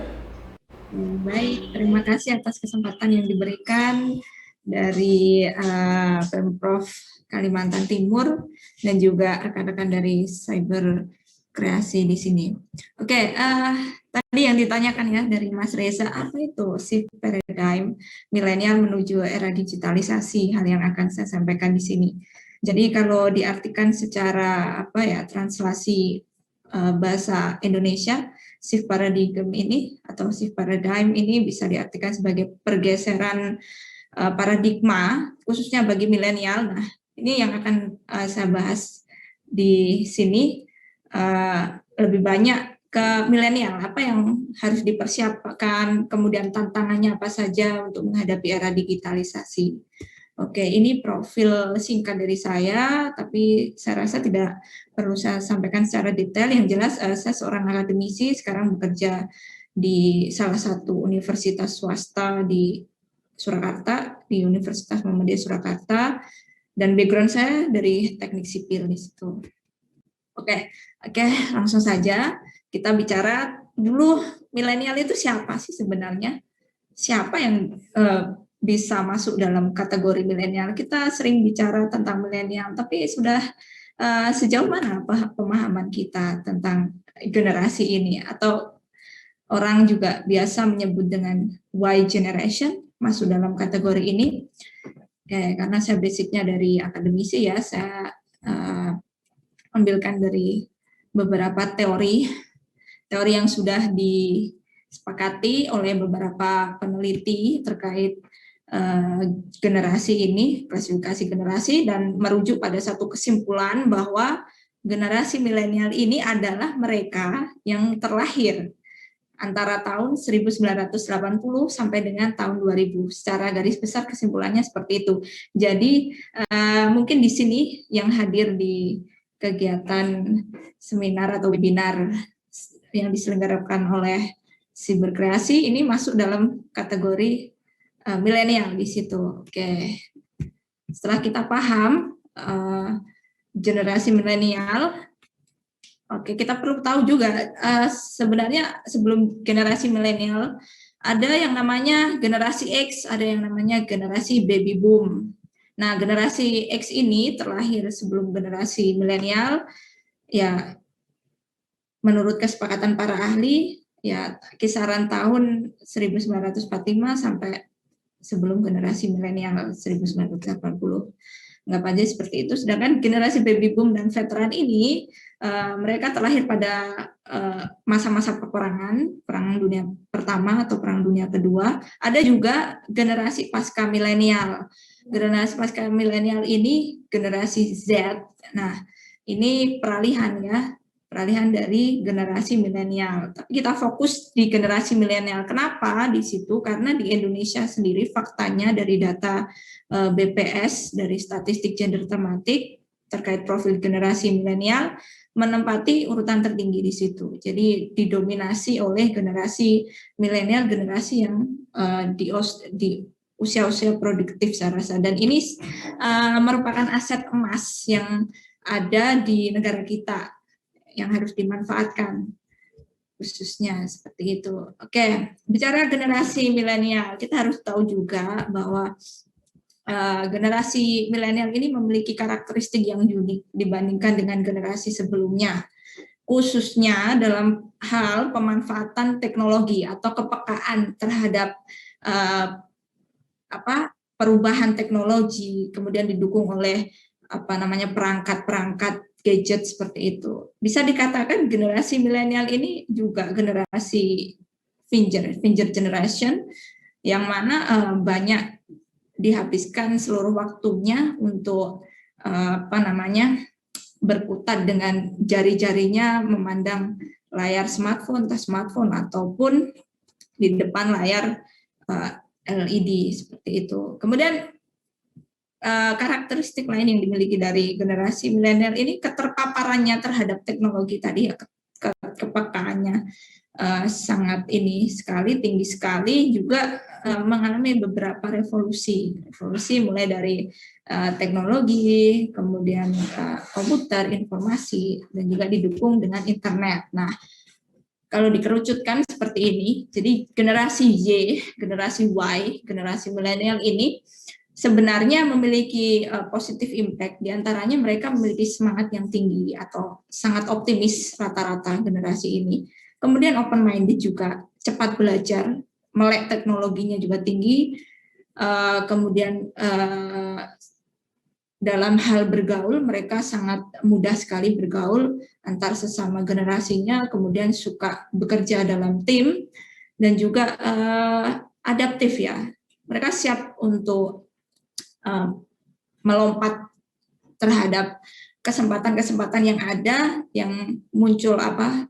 Baik, terima kasih atas kesempatan yang diberikan dari Pemprov Kalimantan Timur dan juga rekan-rekan dari Cyber Kreasi di sini. Oke, tadi yang ditanyakan ya dari Mas Reza, apa itu shift paradigm milenial menuju era digitalisasi? Hal yang akan saya sampaikan di sini. Jadi kalau diartikan secara translasi bahasa Indonesia, shift paradigm ini atau shift paradigm ini bisa diartikan sebagai pergeseran paradigma khususnya bagi milenial. Nah, ini yang akan saya bahas di sini. Lebih banyak ke milenial, apa yang harus dipersiapkan, kemudian tantangannya apa saja untuk menghadapi era digitalisasi. Oke, ini profil singkat dari saya, tapi saya rasa tidak perlu saya sampaikan secara detail. Yang jelas saya seorang akademisi, sekarang bekerja di salah satu universitas swasta di Surakarta, di Universitas Muhammadiyah Surakarta, dan background saya dari teknik sipil di situ. Oke, langsung saja kita bicara dulu milenial itu siapa sih sebenarnya? Siapa yang bisa masuk dalam kategori milenial? Kita sering bicara tentang milenial, tapi sudah sejauh mana pemahaman kita tentang generasi ini? Atau orang juga biasa menyebut dengan Y generation masuk dalam kategori ini? Karena saya basicnya dari akademisi ya, saya ambilkan dari beberapa teori yang sudah disepakati oleh beberapa peneliti terkait generasi ini, klasifikasi generasi, dan merujuk pada satu kesimpulan bahwa generasi milenial ini adalah mereka yang terlahir antara tahun 1980 sampai dengan tahun 2000. Secara garis besar kesimpulannya seperti itu. Jadi mungkin di sini yang hadir di kegiatan seminar atau webinar yang diselenggarakan oleh Cyber Kreasi ini masuk dalam kategori milenial di situ. Oke. Setelah kita paham generasi milenial, oke, kita perlu tahu juga sebenarnya sebelum generasi milenial ada yang namanya generasi X, ada yang namanya generasi baby boom. Nah, generasi X ini terlahir sebelum generasi milenial, ya menurut kesepakatan para ahli, ya kisaran tahun 1945 sampai sebelum generasi milenial 1980. Anggap aja seperti itu. Sedangkan generasi baby boom dan veteran ini, mereka terlahir pada masa-masa peperangan, Perang Dunia Pertama atau Perang Dunia Kedua. Ada juga generasi pasca milenial. Generasi pasca milenial ini generasi Z. Nah, ini peralihan dari generasi milenial. Tapi kita fokus di generasi milenial. Kenapa di situ? Karena di Indonesia sendiri faktanya dari data BPS, dari statistik gender tematik terkait profil generasi milenial, menempati urutan tertinggi di situ. Jadi didominasi oleh generasi milenial, generasi yang di usia-usia produktif saya rasa. Dan ini merupakan aset emas yang ada di negara kita yang harus dimanfaatkan. khususnya seperti itu. Oke, bicara generasi milenial, kita harus tahu juga bahwa generasi milenial ini memiliki karakteristik yang unik dibandingkan dengan generasi sebelumnya, khususnya dalam hal pemanfaatan teknologi atau kepekaan terhadap perubahan teknologi, kemudian didukung oleh perangkat-perangkat gadget seperti itu. Bisa dikatakan generasi milenial ini juga generasi finger generation, yang mana banyak dihabiskan seluruh waktunya untuk berkutat dengan jari-jarinya memandang layar smartphone, ataupun di depan layar LED seperti itu. Kemudian karakteristik lain yang dimiliki dari generasi milenial ini keterpaparannya terhadap teknologi tadi, ya, kepekaannya sangat tinggi sekali, juga mengalami beberapa revolusi mulai dari teknologi, kemudian komputer, informasi, dan juga didukung dengan internet. Nah, kalau dikerucutkan seperti ini, jadi generasi Y, generasi Y, generasi milenial ini sebenarnya memiliki positif impact. Di antaranya mereka memiliki semangat yang tinggi atau sangat optimis rata-rata generasi ini. Kemudian open minded juga, cepat belajar, melek teknologinya juga tinggi. Kemudian dalam hal bergaul, mereka sangat mudah sekali bergaul antar sesama generasinya, kemudian suka bekerja dalam tim, dan juga adaptif, ya. Mereka siap untuk melompat terhadap kesempatan-kesempatan yang ada, yang muncul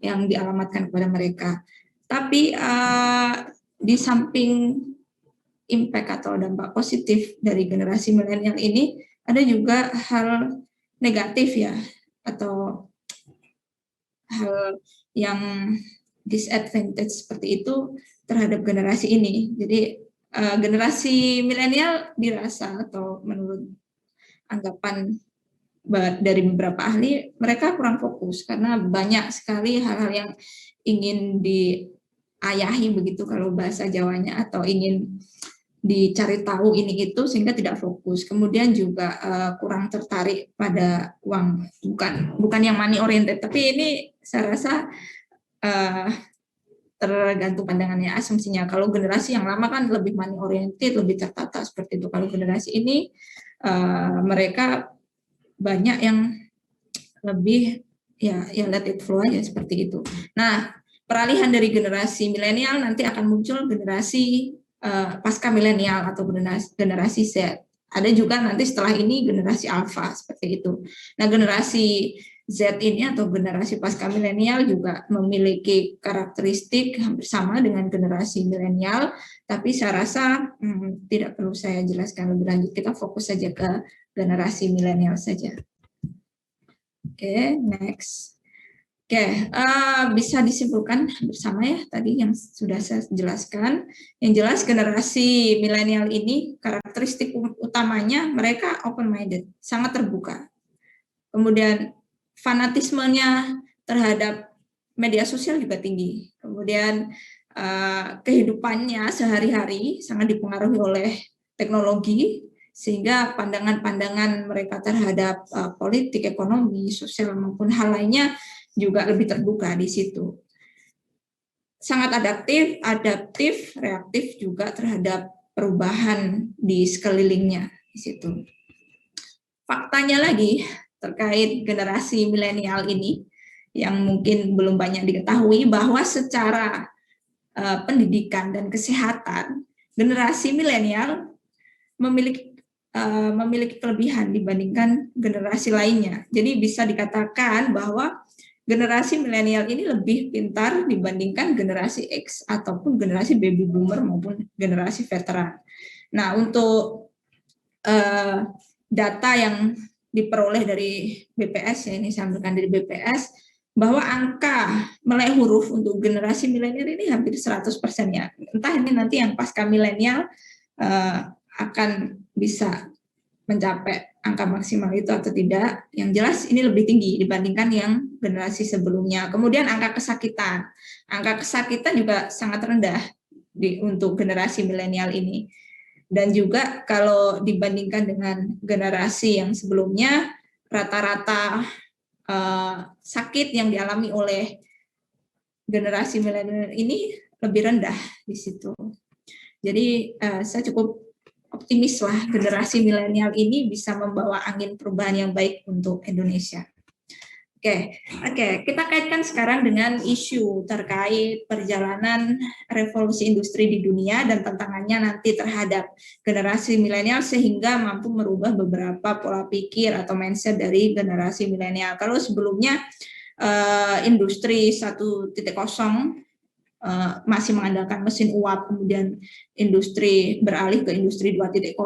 yang dialamatkan kepada mereka. Tapi di samping impact atau dampak positif dari generasi milenial ini, ada juga hal negatif, ya, atau hal yang disadvantage seperti itu terhadap generasi ini. Jadi generasi milenial dirasa, atau menurut anggapan dari beberapa ahli, mereka kurang fokus karena banyak sekali hal-hal yang ingin diayahi, begitu kalau bahasa Jawanya, atau ingin dicari tahu ini itu, sehingga tidak fokus. Kemudian juga kurang tertarik pada uang, bukan yang money oriented, tapi ini saya rasa tergantung pandangannya, asumsinya. Kalau generasi yang lama kan lebih money oriented, lebih tertata seperti itu. Kalau generasi ini mereka banyak yang lebih ya let it flow aja seperti itu. Nah, peralihan dari generasi milenial nanti akan muncul generasi pasca milenial atau generasi Z. Ada juga nanti setelah ini generasi alpha seperti itu. Nah, generasi Z ini atau generasi pasca milenial juga memiliki karakteristik hampir sama dengan generasi milenial, tapi saya rasa tidak perlu saya jelaskan lebih lanjut. Kita fokus saja ke generasi milenial saja. Oke, next. Oke, bisa disimpulkan bersama, ya, tadi yang sudah saya jelaskan. Yang jelas generasi milenial ini karakteristik utamanya mereka open-minded, sangat terbuka. Kemudian fanatismenya terhadap media sosial juga tinggi. Kemudian kehidupannya sehari-hari sangat dipengaruhi oleh teknologi, sehingga pandangan-pandangan mereka terhadap politik, ekonomi, sosial, maupun hal lainnya juga lebih terbuka di situ. Sangat adaptif, reaktif juga terhadap perubahan di sekelilingnya di situ. Faktanya lagi terkait generasi milenial ini yang mungkin belum banyak diketahui, bahwa secara pendidikan dan kesehatan, generasi milenial memiliki kelebihan dibandingkan generasi lainnya. Jadi bisa dikatakan bahwa generasi milenial ini lebih pintar dibandingkan generasi X ataupun generasi baby boomer maupun generasi veteran. Nah, untuk data yang diperoleh dari BPS, ya, ini saya ambilkan dari BPS, bahwa angka melek huruf untuk generasi milenial ini hampir 100%, ya. Entah ini nanti yang pasca milenial akan bisa mencapai angka maksimal itu atau tidak. Yang jelas ini lebih tinggi dibandingkan yang generasi sebelumnya. Kemudian angka kesakitan. Angka kesakitan juga sangat rendah untuk generasi milenial ini. Dan juga kalau dibandingkan dengan generasi yang sebelumnya, rata-rata sakit yang dialami oleh generasi milenial ini lebih rendah di situ. Jadi saya cukup optimis lah generasi milenial ini bisa membawa angin perubahan yang baik untuk Indonesia. Oke, kita kaitkan sekarang dengan isu terkait perjalanan revolusi industri di dunia dan tantangannya nanti terhadap generasi milenial sehingga mampu merubah beberapa pola pikir atau mindset dari generasi milenial. Kalau sebelumnya industri 1.0 masih mengandalkan mesin uap, kemudian industri beralih ke industri 2.0,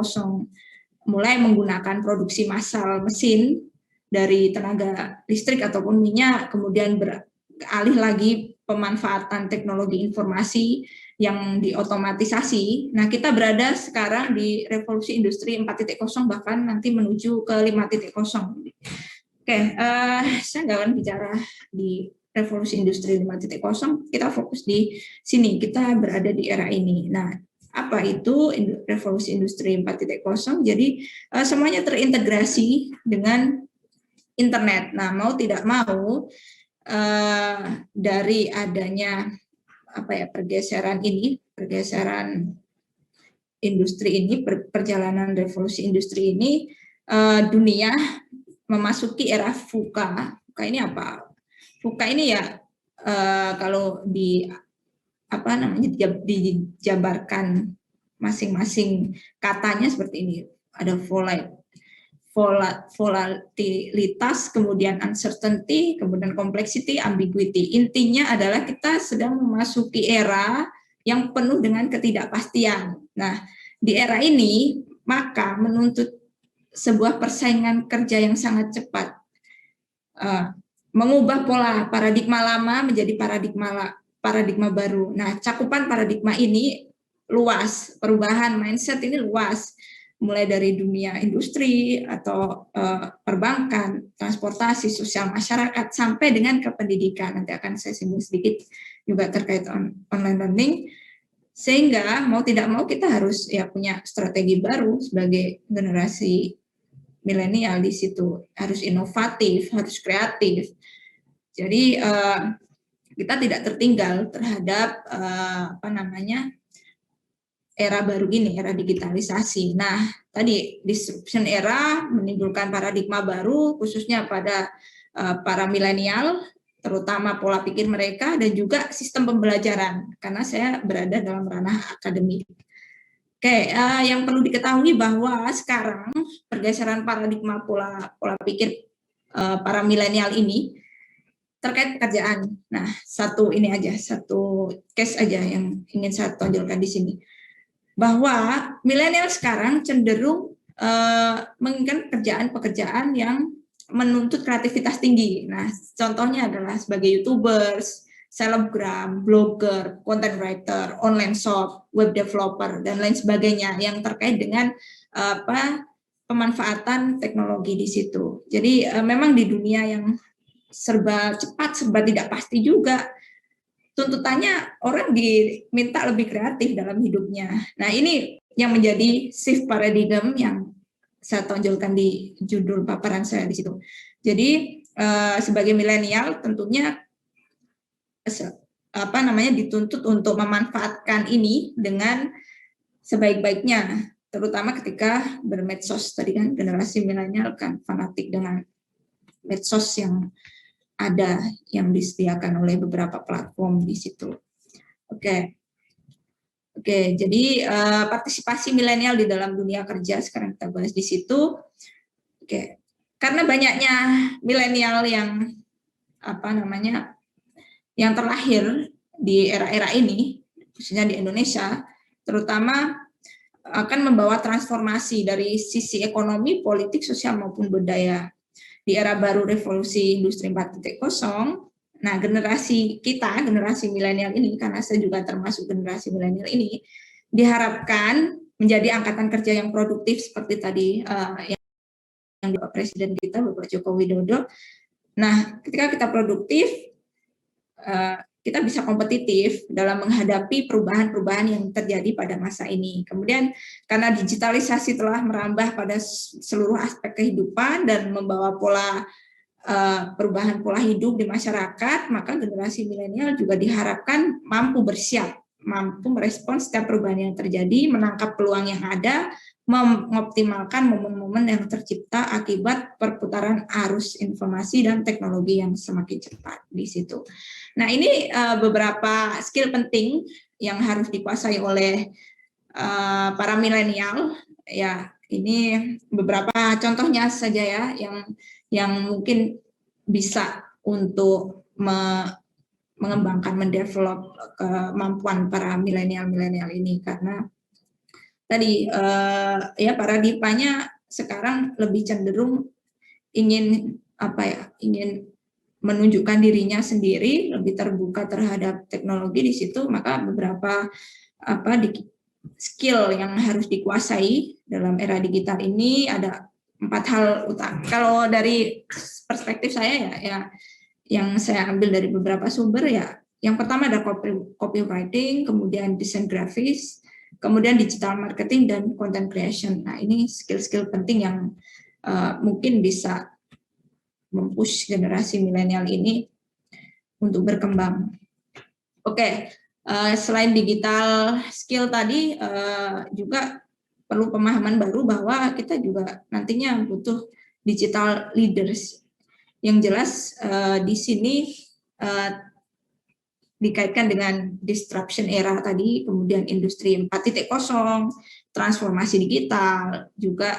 mulai menggunakan produksi massal mesin dari tenaga listrik ataupun minyak, kemudian beralih lagi pemanfaatan teknologi informasi yang diotomatisasi. Nah, kita berada sekarang di revolusi industri 4.0 bahkan nanti menuju ke 5.0. Saya nggak akan bicara di revolusi industri 5.0, kita fokus di sini, kita berada di era ini. Nah, apa itu revolusi industri 4.0? Jadi semuanya terintegrasi dengan internet. Nah, mau tidak mau dari adanya pergeseran industri ini, perjalanan revolusi industri ini, dunia memasuki era VUCA. VUCA ini apa? VUCA ini ya kalau dijabarkan masing-masing katanya seperti ini. Ada volatilitas, kemudian uncertainty, kemudian complexity, ambiguity. Intinya adalah kita sedang memasuki era yang penuh dengan ketidakpastian. Nah, di era ini maka menuntut sebuah persaingan kerja yang sangat cepat, mengubah pola paradigma lama menjadi paradigma baru. Nah, cakupan paradigma ini luas, perubahan mindset ini luas, mulai dari dunia industri atau perbankan, transportasi, sosial masyarakat, sampai dengan ke pendidikan. Nanti akan saya singgung sedikit juga terkait online learning. Sehingga mau tidak mau kita harus punya strategi baru sebagai generasi milenial di situ. Harus inovatif, harus kreatif. Jadi kita tidak tertinggal terhadap era baru ini, era digitalisasi. Nah, tadi disruption era menimbulkan paradigma baru, khususnya pada para milenial, terutama pola pikir mereka dan juga sistem pembelajaran, karena saya berada dalam ranah akademik. Yang perlu diketahui bahwa sekarang pergeseran paradigma pola pikir para milenial ini terkait pekerjaan. Nah, satu case aja yang ingin saya tonjolkan di sini. Bahwa milenial sekarang cenderung menginginkan pekerjaan yang menuntut kreativitas tinggi. Nah, contohnya adalah sebagai YouTubers, selebgram, blogger, content writer, online shop, web developer, dan lain sebagainya yang terkait dengan pemanfaatan teknologi di situ. Jadi memang di dunia yang serba cepat, serba tidak pasti juga, tuntutannya orang diminta lebih kreatif dalam hidupnya. Nah, ini yang menjadi shift paradigm yang saya tonjolkan di judul paparan saya di situ. Jadi sebagai milenial tentunya dituntut untuk memanfaatkan ini dengan sebaik-baiknya, terutama ketika bermedsos. Tadi kan generasi milenial kan fanatik dengan medsos yang ada, yang disediakan oleh beberapa platform di situ. Oke, jadi partisipasi milenial di dalam dunia kerja sekarang kita bahas di situ. Karena banyaknya milenial yang yang terlahir di era-era ini, khususnya di Indonesia, terutama akan membawa transformasi dari sisi ekonomi, politik, sosial maupun budaya. Di era baru revolusi industri 4.0, nah generasi kita, generasi milenial ini, karena saya juga termasuk generasi milenial ini, diharapkan menjadi angkatan kerja yang produktif seperti tadi yang Bapak Presiden kita, Bapak Joko Widodo. Nah, ketika kita produktif, kita bisa kompetitif dalam menghadapi perubahan-perubahan yang terjadi pada masa ini. Kemudian karena digitalisasi telah merambah pada seluruh aspek kehidupan dan membawa perubahan pola hidup di masyarakat, maka generasi milenial juga diharapkan mampu bersiap, mampu merespons setiap perubahan yang terjadi, menangkap peluang yang ada, mengoptimalkan momen-momen yang tercipta akibat perputaran arus informasi dan teknologi yang semakin cepat di situ. Nah, ini beberapa skill penting yang harus dikuasai oleh para milenial. Ya, ini beberapa contohnya saja ya yang mungkin bisa untuk mengembangkan, mendevelop kemampuan para milenial ini, karena tadi ya paradigmanya sekarang lebih cenderung ingin menunjukkan dirinya sendiri, lebih terbuka terhadap teknologi di situ, maka beberapa skill yang harus dikuasai dalam era digital ini ada 4 hal utama. Kalau dari perspektif saya ya yang saya ambil dari beberapa sumber ya, yang pertama ada copywriting, kemudian desain grafis, kemudian digital marketing dan content creation. Nah, ini skill-skill penting yang mungkin bisa mempush generasi milenial ini untuk berkembang. Oke, selain digital skill tadi, juga perlu pemahaman baru bahwa kita juga nantinya butuh digital leaders. Yang jelas di sini dikaitkan dengan disruption era tadi, kemudian industri 4.0, transformasi digital, juga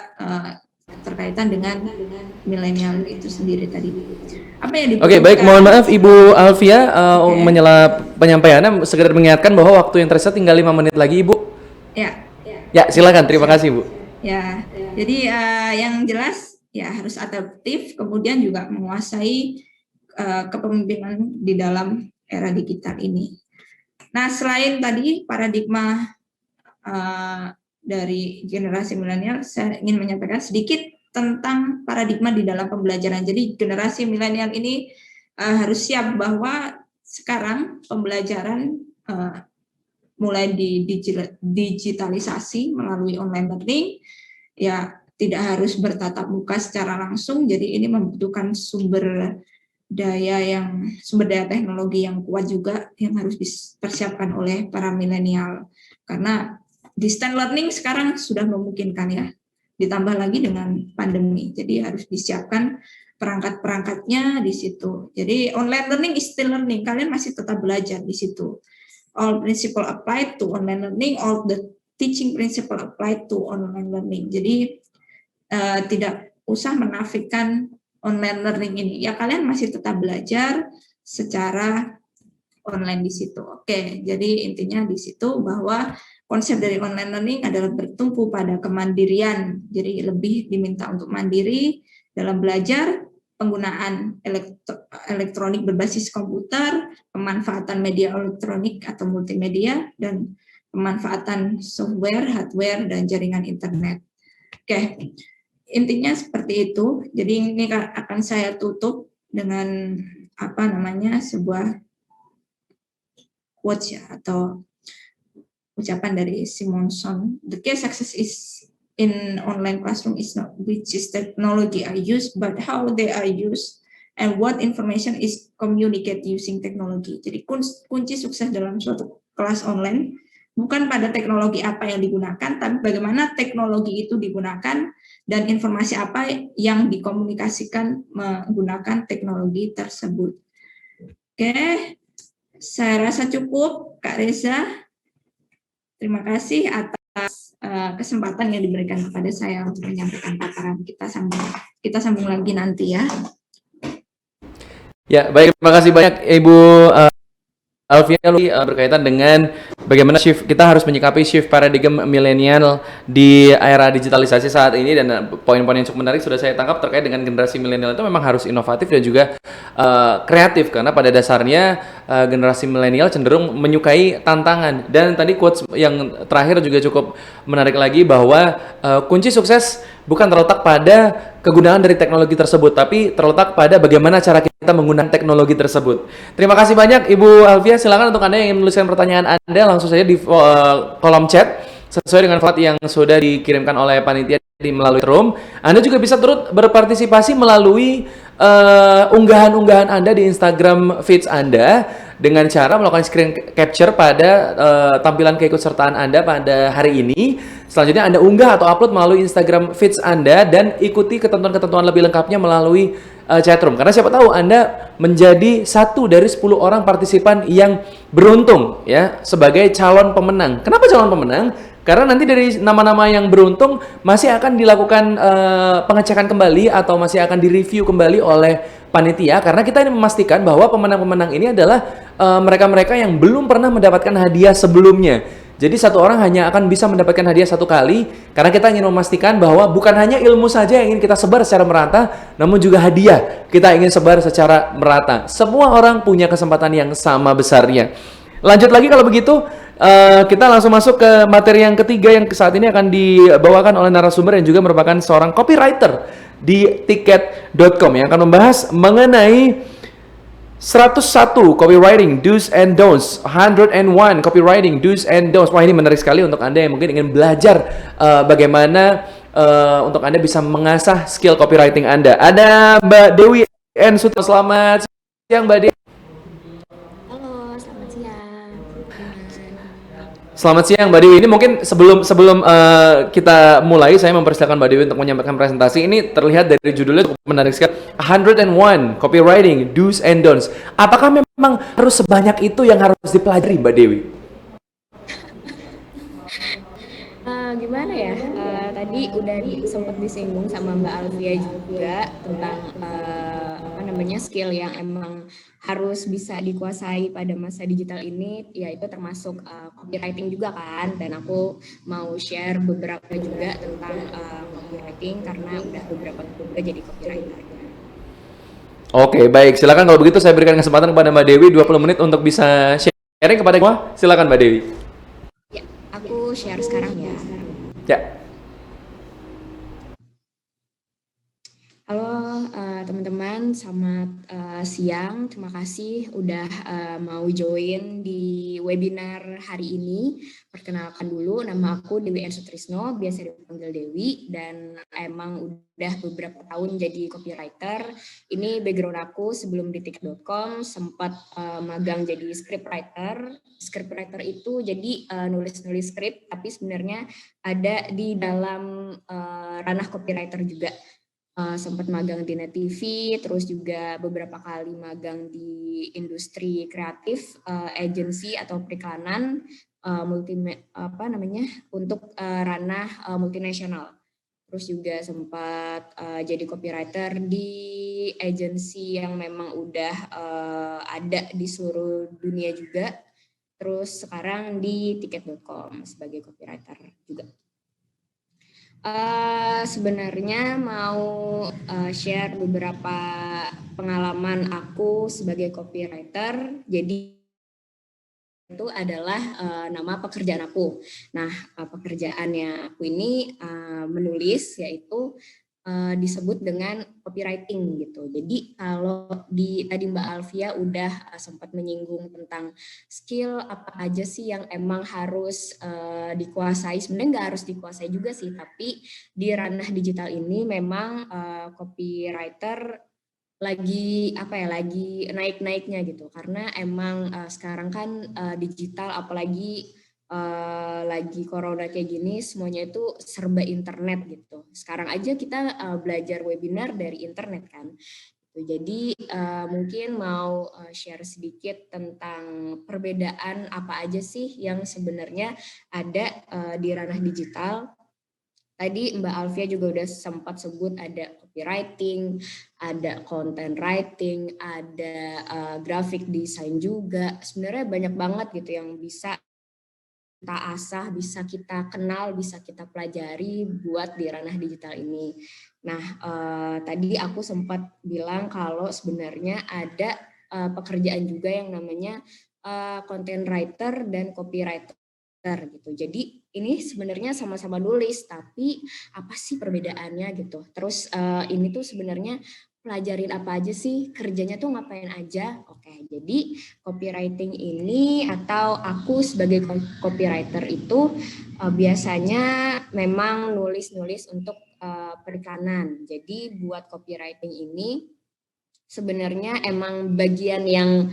terkaitan dengan milenial itu sendiri tadi. Apa yang dibutuhkan? Oke, baik, mohon maaf Ibu Alfia menyela penyampaiannya, sekedar mengingatkan bahwa waktu yang tersisa tinggal 5 menit lagi, Ibu. Ya, silakan, terima kasih, Bu. Ya, jadi yang jelas ya harus adaptif, kemudian juga menguasai kepemimpinan di dalam era digital ini. Nah, selain tadi paradigma dari generasi milenial, saya ingin menyampaikan sedikit tentang paradigma di dalam pembelajaran. Jadi generasi milenial ini harus siap bahwa sekarang pembelajaran mulai digitalisasi melalui online learning, ya tidak harus bertatap muka secara langsung. Jadi ini membutuhkan sumber daya teknologi yang kuat juga yang harus dipersiapkan oleh para milenial, karena distance learning sekarang sudah memungkinkan ya, ditambah lagi dengan pandemi. Jadi harus disiapkan perangkat-perangkatnya di situ. Jadi online learning is still learning, kalian masih tetap belajar di situ. All principle applied to online learning, all the teaching principle applied to online learning. Jadi tidak usah menafikan online learning ini. Ya, kalian masih tetap belajar secara online di situ. Oke, jadi intinya di situ bahwa konsep dari online learning adalah bertumpu pada kemandirian. Jadi lebih diminta untuk mandiri dalam belajar, penggunaan elektronik berbasis komputer, pemanfaatan media elektronik atau multimedia, dan pemanfaatan software, hardware, dan jaringan internet. Oke, intinya seperti itu. Jadi ini akan saya tutup dengan sebuah quotes ya, atau ucapan dari Simonson. The key success is in online classroom is not which is technology I use, but how they are used and what information is communicated using technology. Jadi kunci sukses dalam suatu kelas online bukan pada teknologi apa yang digunakan, tapi bagaimana teknologi itu digunakan dan informasi apa yang dikomunikasikan menggunakan teknologi tersebut. Oke, saya rasa cukup, Kak Reza. Terima kasih atas kesempatan yang diberikan kepada saya untuk menyampaikan paparan. Kita sambung lagi nanti ya. Ya, baik, terima kasih banyak Ibu Alfia berkaitan dengan bagaimana kita harus menyikapi shift paradigm milenial di era digitalisasi saat ini, dan poin-poin yang cukup menarik sudah saya tangkap terkait dengan generasi milenial itu memang harus inovatif dan juga kreatif, karena pada dasarnya generasi milenial cenderung menyukai tantangan. Dan tadi quotes yang terakhir juga cukup menarik lagi, bahwa kunci sukses bukan terletak pada kegunaan dari teknologi tersebut, tapi terletak pada bagaimana cara kita menggunakan teknologi tersebut. Terima kasih banyak Ibu Alfia. Silakan untuk Anda yang ingin menuliskan pertanyaan Anda langsung saja di kolom chat sesuai dengan format yang sudah dikirimkan oleh panitia melalui room. Anda juga bisa turut berpartisipasi melalui unggahan-unggahan Anda di Instagram feeds Anda dengan cara melakukan screen capture pada tampilan keikutsertaan Anda pada hari ini. Selanjutnya Anda unggah atau upload melalui Instagram feeds Anda dan ikuti ketentuan-ketentuan lebih lengkapnya melalui chatroom. Karena siapa tahu Anda menjadi 1 dari 10 orang partisipan yang beruntung ya sebagai calon pemenang. Kenapa calon pemenang? Karena nanti dari nama-nama yang beruntung masih akan dilakukan pengecekan kembali atau masih akan direview kembali oleh panitia, karena kita ini memastikan bahwa pemenang-pemenang ini adalah mereka-mereka yang belum pernah mendapatkan hadiah sebelumnya. Jadi satu orang hanya akan bisa mendapatkan hadiah 1 kali, karena kita ingin memastikan bahwa bukan hanya ilmu saja yang ingin kita sebar secara merata, namun juga hadiah kita ingin sebar secara merata. Semua orang punya kesempatan yang sama besarnya. Lanjut lagi kalau begitu, kita langsung masuk ke materi yang ketiga yang saat ini akan dibawakan oleh narasumber yang juga merupakan seorang copywriter di tiket.com yang akan membahas mengenai 101 copywriting do's and don'ts, 101 copywriting do's and don'ts. Wah, ini menarik sekali untuk Anda yang mungkin ingin belajar bagaimana untuk Anda bisa mengasah skill copywriting Anda. Ada Mbak Dewi N. Sutra. Selamat siang Mbak Dewi. Halo, selamat siang. Selamat siang Mbak Dewi. Ini mungkin sebelum kita mulai, saya mempersilakan Mbak Dewi untuk menyampaikan presentasi. Ini terlihat dari judulnya cukup menarik sekali. 101 copywriting do's and don'ts. Apakah memang harus sebanyak itu yang harus dipelajari Mbak Dewi? Gimana ya? Tadi udah sempat disinggung sama Mbak Alfia juga tentang skill yang emang harus bisa dikuasai pada masa digital ini, yaitu termasuk copywriting juga kan. Dan aku mau share beberapa juga tentang copywriting karena udah beberapa juga jadi copywriter. Oke, baik. Silakan kalau begitu saya berikan kesempatan kepada Mbak Dewi 20 menit untuk bisa sharing kepada semua. Silakan Mbak Dewi. Ya, aku share sekarang ya. Ya. Halo teman-teman, selamat siang. Terima kasih udah mau join di webinar hari ini. Perkenalkan dulu, nama aku Dewi N. Sutrisno, biasa dipanggil Dewi, dan emang udah beberapa tahun jadi copywriter. Ini background aku sebelum di tiket.com, sempat magang jadi scriptwriter. Scriptwriter itu jadi nulis-nulis skrip, tapi sebenarnya ada di dalam ranah copywriter juga. Sempat magang di Net TV, terus juga beberapa kali magang di industri kreatif, agency atau periklanan, untuk ranah multinasional. Terus juga sempat jadi copywriter di agency yang memang udah ada di seluruh dunia juga. Terus sekarang di tiket.com sebagai copywriter juga. Sebenarnya mau share beberapa pengalaman aku sebagai copywriter. Jadi itu adalah nama pekerjaan aku. Nah, pekerjaannya aku ini menulis, yaitu disebut dengan copywriting gitu. Jadi kalau tadi Mbak Alfia udah sempat menyinggung tentang skill apa aja sih yang emang harus dikuasai. Sebenarnya nggak harus dikuasai juga sih, tapi di ranah digital ini memang copywriter lagi naik-naiknya gitu. Karena emang sekarang kan digital, apalagi lagi corona kayak gini, semuanya itu serba internet gitu. Sekarang aja kita belajar webinar dari internet kan. Jadi mungkin mau share sedikit tentang perbedaan apa aja sih yang sebenarnya ada di ranah digital. Tadi Mbak Alfia juga udah sempat sebut ada copywriting, ada content writing, ada graphic design juga. Sebenarnya banyak banget gitu yang bisa kita asah, bisa kita kenal, bisa kita pelajari buat di ranah digital ini. Nah, tadi aku sempat bilang kalau sebenarnya ada pekerjaan juga yang namanya content writer dan copywriter gitu. Jadi ini sebenarnya sama-sama nulis, tapi apa sih perbedaannya gitu. Terus ini tuh sebenarnya pelajarin apa aja sih, kerjanya tuh ngapain aja. Oke, jadi copywriting ini atau aku sebagai copywriter itu biasanya memang nulis-nulis untuk perikanan. Jadi buat copywriting ini sebenarnya emang bagian yang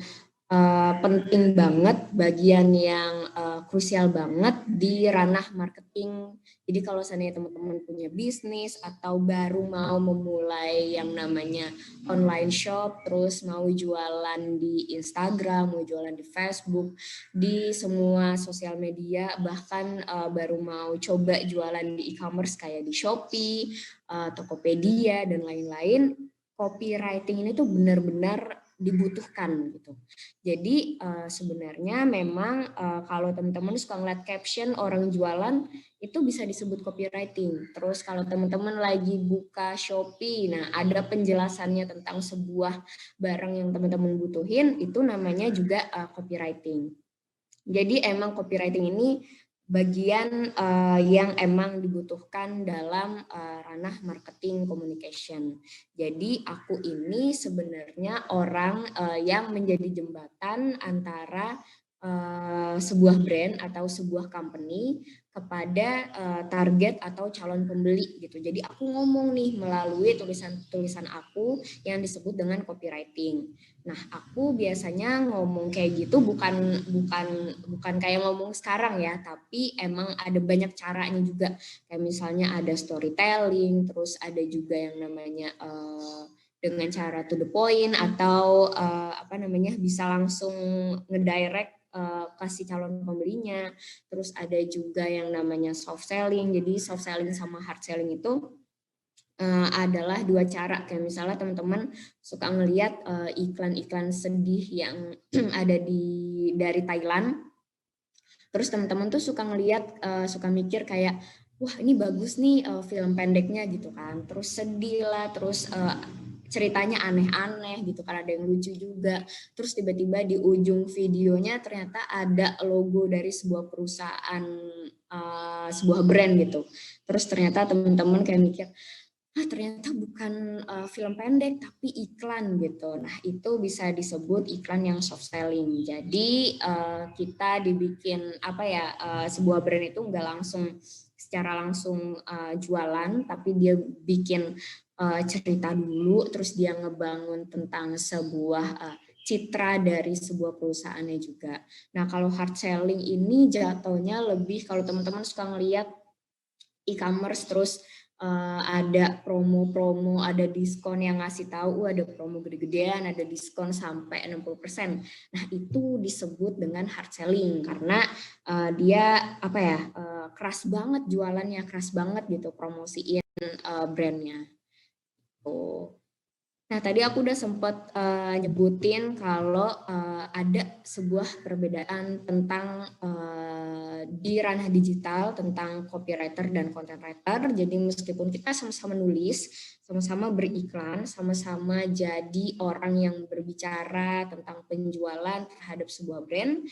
penting banget, bagian yang krusial banget di ranah marketing. Jadi kalau seandainya teman-teman punya bisnis atau baru mau memulai yang namanya online shop, terus mau jualan di Instagram, mau jualan di Facebook, di semua sosial media, bahkan baru mau coba jualan di e-commerce kayak di Shopee, Tokopedia, dan lain-lain, copywriting ini tuh benar-benar dibutuhkan gitu. Jadi sebenarnya memang kalau teman-teman suka ngeliat caption orang jualan itu bisa disebut copywriting. Terus kalau teman-teman lagi buka Shopee, nah ada penjelasannya tentang sebuah barang yang teman-teman butuhin, itu namanya juga copywriting. Jadi emang copywriting ini bagian yang emang dibutuhkan dalam ranah marketing communication. Jadi aku ini sebenarnya orang yang menjadi jembatan antara sebuah brand atau sebuah company kepada target atau calon pembeli gitu. Jadi aku ngomong nih melalui tulisan-tulisan aku yang disebut dengan copywriting. Nah, aku biasanya ngomong kayak gitu bukan kayak ngomong sekarang ya, tapi emang ada banyak caranya juga. Kayak misalnya ada storytelling, terus ada juga yang namanya dengan cara to the point atau bisa langsung ngedirect kasih calon pembelinya. Terus ada juga yang namanya soft selling. Jadi soft selling sama hard selling itu adalah dua cara. Kayak misalnya teman-teman suka ngelihat iklan-iklan sedih yang ada dari Thailand. Terus teman-teman tuh suka ngelihat, suka mikir kayak, wah ini bagus nih film pendeknya gitu kan. Terus sedih lah, terus ceritanya aneh-aneh gitu kan, ada yang lucu juga. Terus tiba-tiba di ujung videonya ternyata ada logo dari sebuah perusahaan, sebuah brand gitu. Terus ternyata teman-teman kayak mikir, ternyata bukan film pendek tapi iklan gitu. Nah, itu bisa disebut iklan yang soft selling. Jadi kita dibikin sebuah brand itu nggak secara langsung jualan, tapi dia bikin cerita dulu, terus dia ngebangun tentang sebuah citra dari sebuah perusahaannya juga. Nah, kalau hard selling ini jatuhnya lebih kalau teman-teman suka ngelihat e-commerce terus ada promo-promo, ada diskon yang ngasih tahu ada promo gede-gedean, ada diskon sampai 60%. Nah, itu disebut dengan hard selling karena dia keras banget jualannya, keras banget gitu promosiin brandnya. Nah, tadi aku udah sempat nyebutin kalau ada sebuah perbedaan tentang di ranah digital tentang copywriter dan content writer. Jadi meskipun kita sama-sama nulis, sama-sama beriklan, sama-sama jadi orang yang berbicara tentang penjualan terhadap sebuah brand,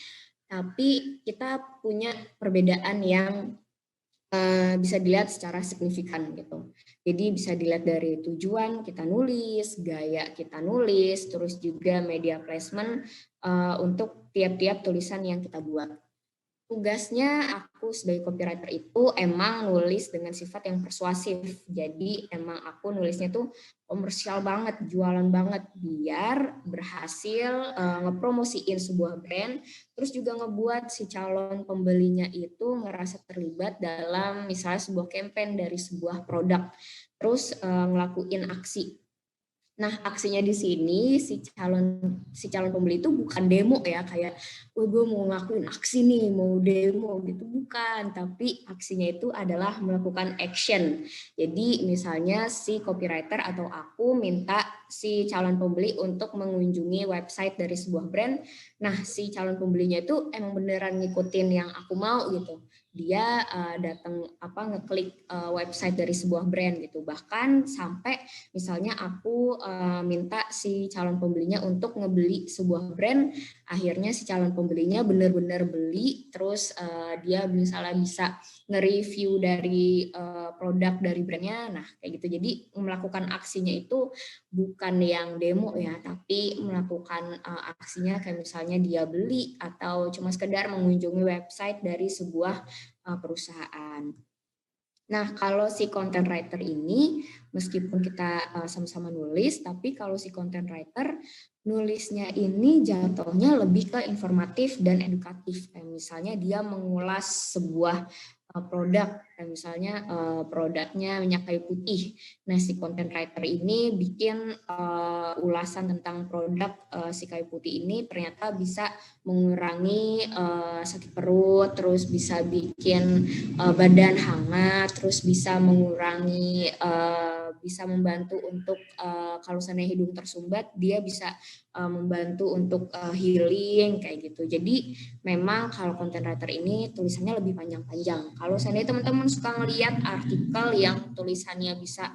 tapi kita punya perbedaan yang bisa dilihat secara signifikan gitu. Jadi bisa dilihat dari tujuan kita nulis, gaya kita nulis, terus juga media placement untuk tiap-tiap tulisan yang kita buat. Tugasnya aku sebagai copywriter itu emang nulis dengan sifat yang persuasif. Jadi emang aku nulisnya tuh komersial banget, jualan banget biar berhasil ngepromosiin sebuah brand, terus juga ngebuat si calon pembelinya itu ngerasa terlibat dalam misalnya sebuah campaign dari sebuah produk, terus ngelakuin aksi. Nah, aksinya di sini si calon pembeli itu bukan demo ya, kayak gue mau ngelakuin aksi nih, mau demo gitu, bukan. Tapi aksinya itu adalah melakukan action. Jadi misalnya si copywriter atau aku minta si calon pembeli untuk mengunjungi website dari sebuah brand. Nah, si calon pembelinya itu emang beneran ngikutin yang aku mau gitu. Dia datang ngeklik website dari sebuah brand gitu. Bahkan sampai misalnya aku minta si calon pembelinya untuk ngebeli sebuah brand, akhirnya si calon pembelinya benar-benar beli, terus dia misalnya bisa nge-review dari produk dari brandnya. Nah, kayak gitu. Jadi melakukan aksinya itu bukan yang demo ya, tapi melakukan aksinya kayak misalnya dia beli atau cuma sekedar mengunjungi website dari sebuah perusahaan. Nah, kalau si content writer ini, meskipun kita sama-sama nulis, tapi kalau si content writer nulisnya ini jatuhnya lebih ke informatif dan edukatif. Kayak misalnya dia mengulas sebuah produk, kayak misalnya produknya minyak kayu putih. Nah, si content writer ini bikin ulasan tentang produk si kayu putih ini ternyata bisa mengurangi sakit perut, terus bisa bikin badan hangat, terus bisa mengurangi, bisa membantu untuk kalau seandainya hidung tersumbat, dia bisa membantu untuk healing kayak gitu. Jadi memang kalau content writer ini tulisannya lebih panjang-panjang. Kalau seandainya teman-teman suka ngelihat artikel yang tulisannya bisa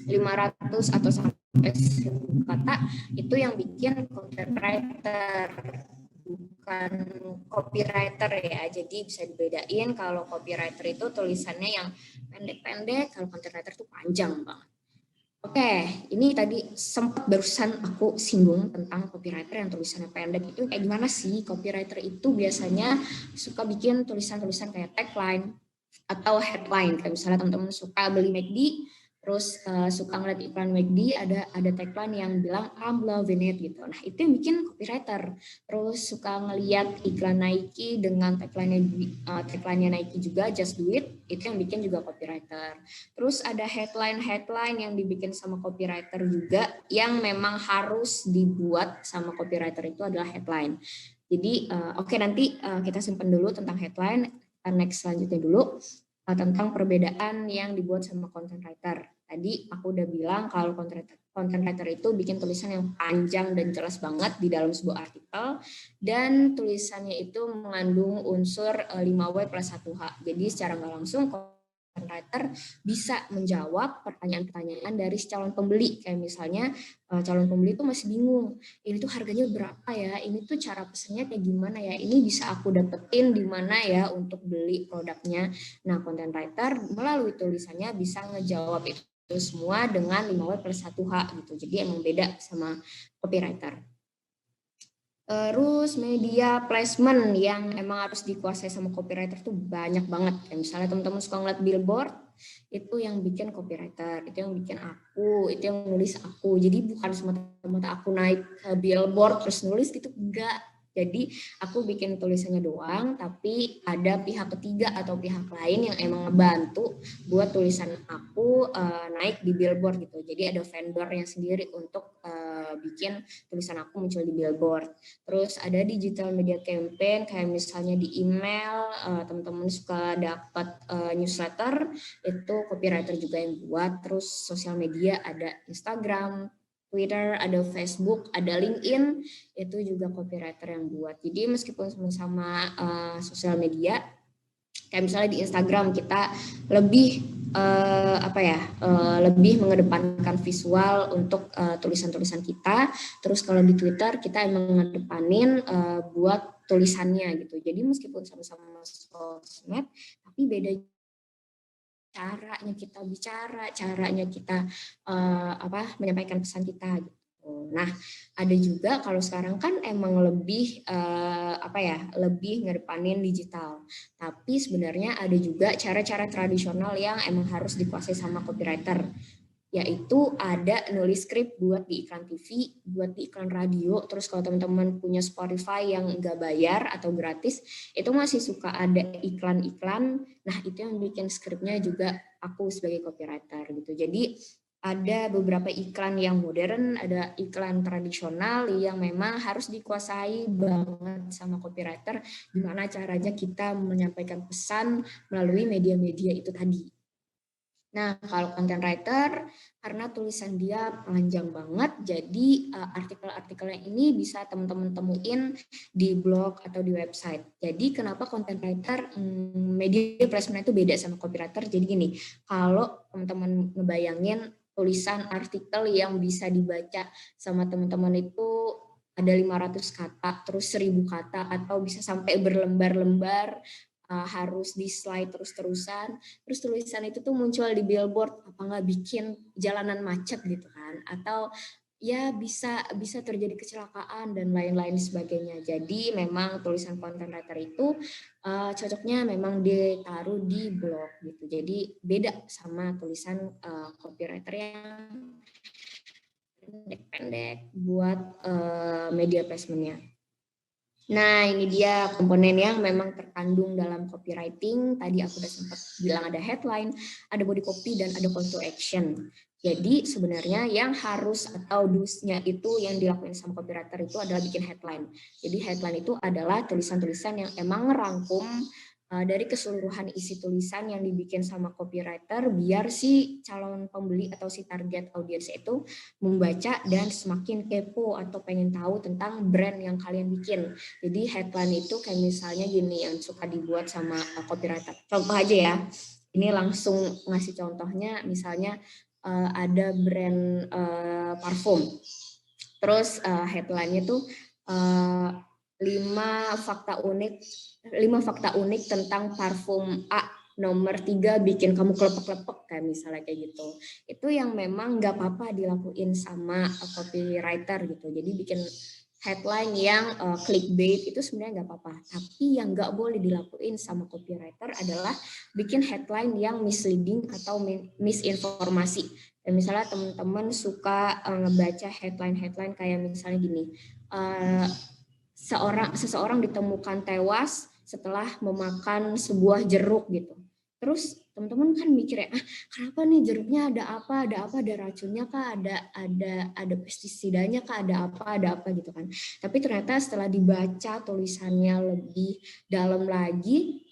500 atau sampai 1000 kata, itu yang bikin content writer, bukan copywriter ya. Jadi bisa dibedain, kalau copywriter itu tulisannya yang pendek-pendek, kalau content writer itu panjang banget. Oke, ini tadi sempat barusan aku singgung tentang copywriter yang tulisannya pendek. Itu kayak gimana sih? Copywriter itu biasanya suka bikin tulisan-tulisan kayak tagline atau headline. Kayak misalnya teman-teman suka beli McD, terus suka ngeliat iklan McD, ada tagline yang bilang I'm loving it gitu. Nah, itu yang bikin copywriter. Terus suka ngeliat iklan Nike dengan tagline-nya Nike juga, just do it, itu yang bikin juga copywriter. Terus ada headline yang dibikin sama copywriter juga, yang memang harus dibuat sama copywriter itu adalah headline. Jadi oke, nanti kita simpan dulu tentang headline, next selanjutnya dulu. Tentang perbedaan yang dibuat sama content writer. Tadi aku udah bilang kalau content writer itu bikin tulisan yang panjang dan jelas banget di dalam sebuah artikel, dan tulisannya itu mengandung unsur 5W plus 1H. Jadi secara nggak langsung content writer bisa menjawab pertanyaan-pertanyaan dari si calon pembeli. Kayak misalnya calon pembeli itu masih bingung, ini tuh harganya berapa ya, ini tuh cara pesennya kayak gimana ya, ini bisa aku dapetin di mana ya untuk beli produknya. Nah, content writer melalui tulisannya bisa ngejawab itu semua dengan 5W plus 1H gitu. Jadi emang beda sama copywriter. Terus media placement yang emang harus dikuasai sama copywriter tuh banyak banget. Kayak misalnya teman-teman suka ngeliat billboard, itu yang bikin copywriter, itu yang bikin aku, itu yang nulis aku. Jadi bukan semata-mata aku naik ke billboard terus nulis gitu, enggak. Jadi aku bikin tulisannya doang, tapi ada pihak ketiga atau pihak lain yang emang ngebantu buat tulisan aku naik di billboard gitu. Jadi ada vendornya sendiri untuk bikin tulisan aku muncul di billboard. Terus ada digital media campaign, kayak misalnya di email, teman-teman suka dapat newsletter, itu copywriter juga yang buat. Terus sosial media ada Instagram, Twitter, ada Facebook, ada LinkedIn, itu juga copywriter yang buat. Jadi meskipun sama-sama sosial media, kayak misalnya di Instagram kita lebih lebih mengedepankan visual untuk tulisan-tulisan kita. Terus kalau di Twitter kita emang mengedepanin buat tulisannya gitu. Jadi meskipun sama-sama sosmed, tapi beda caranya kita bicara, caranya kita menyampaikan pesan kita gitu. Nah, ada juga kalau sekarang kan emang lebih lebih ngedepanin digital. Tapi sebenarnya ada juga cara-cara tradisional yang emang harus dikuasai sama copywriter. Yaitu ada nulis skrip buat di iklan TV, buat di iklan radio. Terus kalau teman-teman punya Spotify yang nggak bayar atau gratis, itu masih suka ada iklan-iklan. Nah, itu yang bikin skripnya juga aku sebagai copywriter gitu. Jadi ada beberapa iklan yang modern, ada iklan tradisional yang memang harus dikuasai banget sama copywriter, gimana caranya kita menyampaikan pesan melalui media-media itu tadi. Nah, kalau content writer, karena tulisan dia panjang banget, jadi artikel-artikelnya ini bisa teman-teman temuin di blog atau di website. Jadi kenapa content writer, media placement itu beda sama copywriter? Jadi gini, kalau teman-teman ngebayangin tulisan artikel yang bisa dibaca sama teman-teman itu ada 500 kata, terus 1000 kata, atau bisa sampai berlembar-lembar, harus di slide terus-terusan, terus tulisan itu tuh muncul di billboard, apa nggak bikin jalanan macet gitu kan, atau ya bisa terjadi kecelakaan dan lain-lain sebagainya. Jadi memang tulisan content writer itu cocoknya memang ditaruh di blog gitu. Jadi beda sama tulisan copywriter yang pendek-pendek buat media placementnya. Nah, ini dia komponen yang memang terkandung dalam copywriting. Tadi aku udah sempat bilang ada headline, ada body copy, dan ada call to action. Jadi sebenarnya yang harus atau do's-nya itu yang dilakukan sama copywriter itu adalah bikin headline. Jadi headline itu adalah tulisan-tulisan yang emang ngerangkum dari keseluruhan isi tulisan yang dibikin sama copywriter biar si calon pembeli atau si target audiens itu membaca dan semakin kepo atau pengen tahu tentang brand yang kalian bikin. Jadi headline itu kayak misalnya gini yang suka dibuat sama copywriter. Contoh aja ya, ini langsung ngasih contohnya, misalnya ada brand parfum. Terus headline-nya tuh 5 fakta unik tentang parfum A nomor 3 bikin kamu kelepek-kelepek, kayak misalnya kayak gitu. Itu yang memang nggak apa-apa dilakuin sama copywriter gitu. Jadi bikin headline yang clickbait itu sebenarnya nggak apa-apa. Tapi yang nggak boleh dilakuin sama copywriter adalah bikin headline yang misleading atau misinformasi. Dan misalnya teman-teman suka ngebaca headline kayak misalnya gini, seseorang ditemukan tewas setelah memakan sebuah jeruk gitu. Terus teman-teman kan mikir ya, kenapa nih jeruknya ada racunnya kah, ada pestisidanya kah, ada apa gitu kan. Tapi ternyata setelah dibaca tulisannya lebih dalam lagi,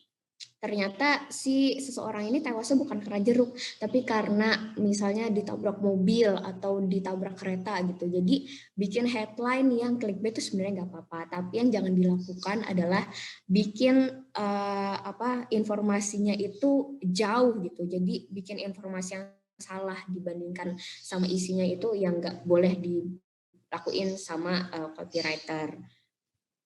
ternyata si seseorang ini tewasnya bukan karena jeruk, tapi karena misalnya ditabrak mobil atau ditabrak kereta gitu. Jadi bikin headline yang clickbait itu sebenarnya nggak apa-apa, tapi yang jangan dilakukan adalah bikin informasinya itu jauh gitu. Jadi bikin informasi yang salah dibandingkan sama isinya itu yang nggak boleh dilakuin sama copywriter.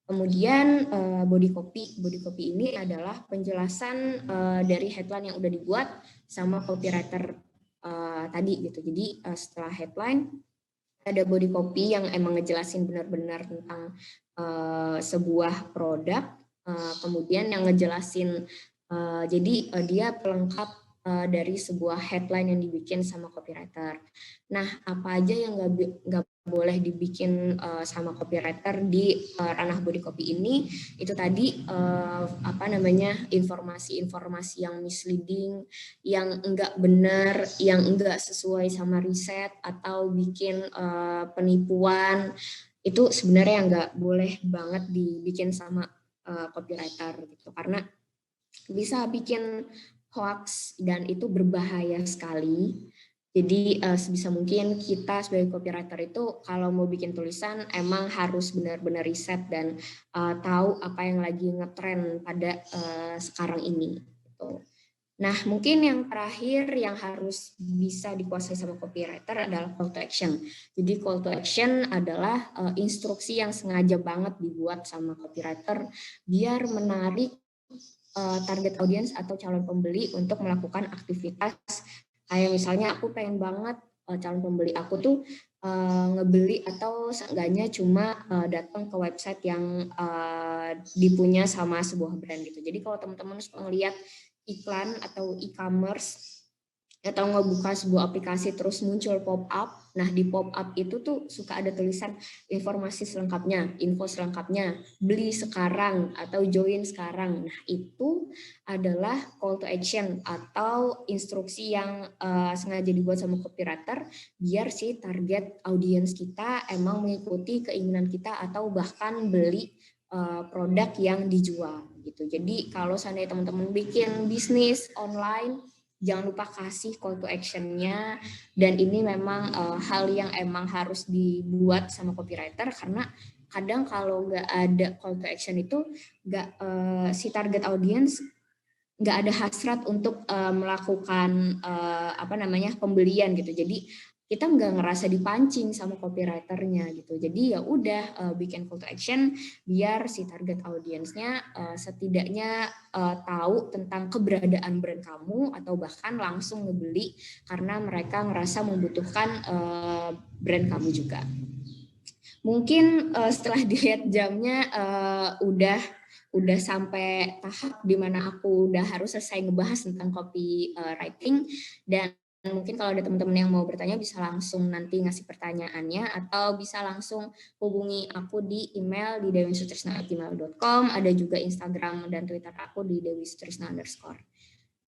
Kemudian body copy ini adalah penjelasan dari headline yang udah dibuat sama copywriter tadi gitu. Jadi setelah headline ada body copy yang emang ngejelasin benar-benar tentang sebuah produk. Kemudian yang ngejelasin jadi dia pelengkap dari sebuah headline yang dibikin sama copywriter. Nah, apa aja yang nggak boleh dibikin sama copywriter di ranah body copy ini? Itu tadi informasi-informasi yang misleading, yang enggak benar, yang enggak sesuai sama riset, atau bikin penipuan. Itu sebenarnya nggak boleh banget dibikin sama copywriter gitu, karena bisa bikin hoax dan itu berbahaya sekali. Jadi sebisa mungkin kita sebagai copywriter itu kalau mau bikin tulisan emang harus benar-benar riset dan tahu apa yang lagi ngetren pada sekarang ini gitu. Nah, mungkin yang terakhir yang harus bisa dikuasai sama copywriter adalah call to action. Jadi call to action adalah instruksi yang sengaja banget dibuat sama copywriter biar menarik target audiens atau calon pembeli untuk melakukan aktivitas. Kayak misalnya aku pengen banget calon pembeli aku tuh ngebeli atau seenggaknya cuma datang ke website yang dipunya sama sebuah brand gitu. Jadi kalau teman-teman ngelihat iklan atau e-commerce atau ngebuka sebuah aplikasi terus muncul pop-up. Nah, di pop-up itu tuh suka ada tulisan informasi selengkapnya, info selengkapnya, beli sekarang atau join sekarang. Nah, itu adalah call to action atau instruksi yang sengaja dibuat sama copywriter biar si target audiens kita emang mengikuti keinginan kita atau bahkan beli produk yang dijual gitu. Jadi kalau seandainya teman-teman bikin bisnis online, jangan lupa kasih call to action-nya, dan ini memang hal yang emang harus dibuat sama copywriter karena kadang kalau nggak ada call to action itu nggak si target audience nggak ada hasrat untuk melakukan pembelian gitu. Jadi kita nggak ngerasa dipancing sama copywriternya gitu. Jadi ya udah bikin call to action biar si target audiensnya setidaknya tahu tentang keberadaan brand kamu atau bahkan langsung ngebeli karena mereka ngerasa membutuhkan brand kamu juga. Mungkin setelah dilihat jamnya udah sampai tahap di mana aku udah harus selesai ngebahas tentang copywriting, dan mungkin kalau ada teman-teman yang mau bertanya bisa langsung nanti ngasih pertanyaannya atau bisa langsung hubungi aku di email di dewisutrisna@gmail.com, ada juga Instagram dan Twitter aku di dewisutrisna_.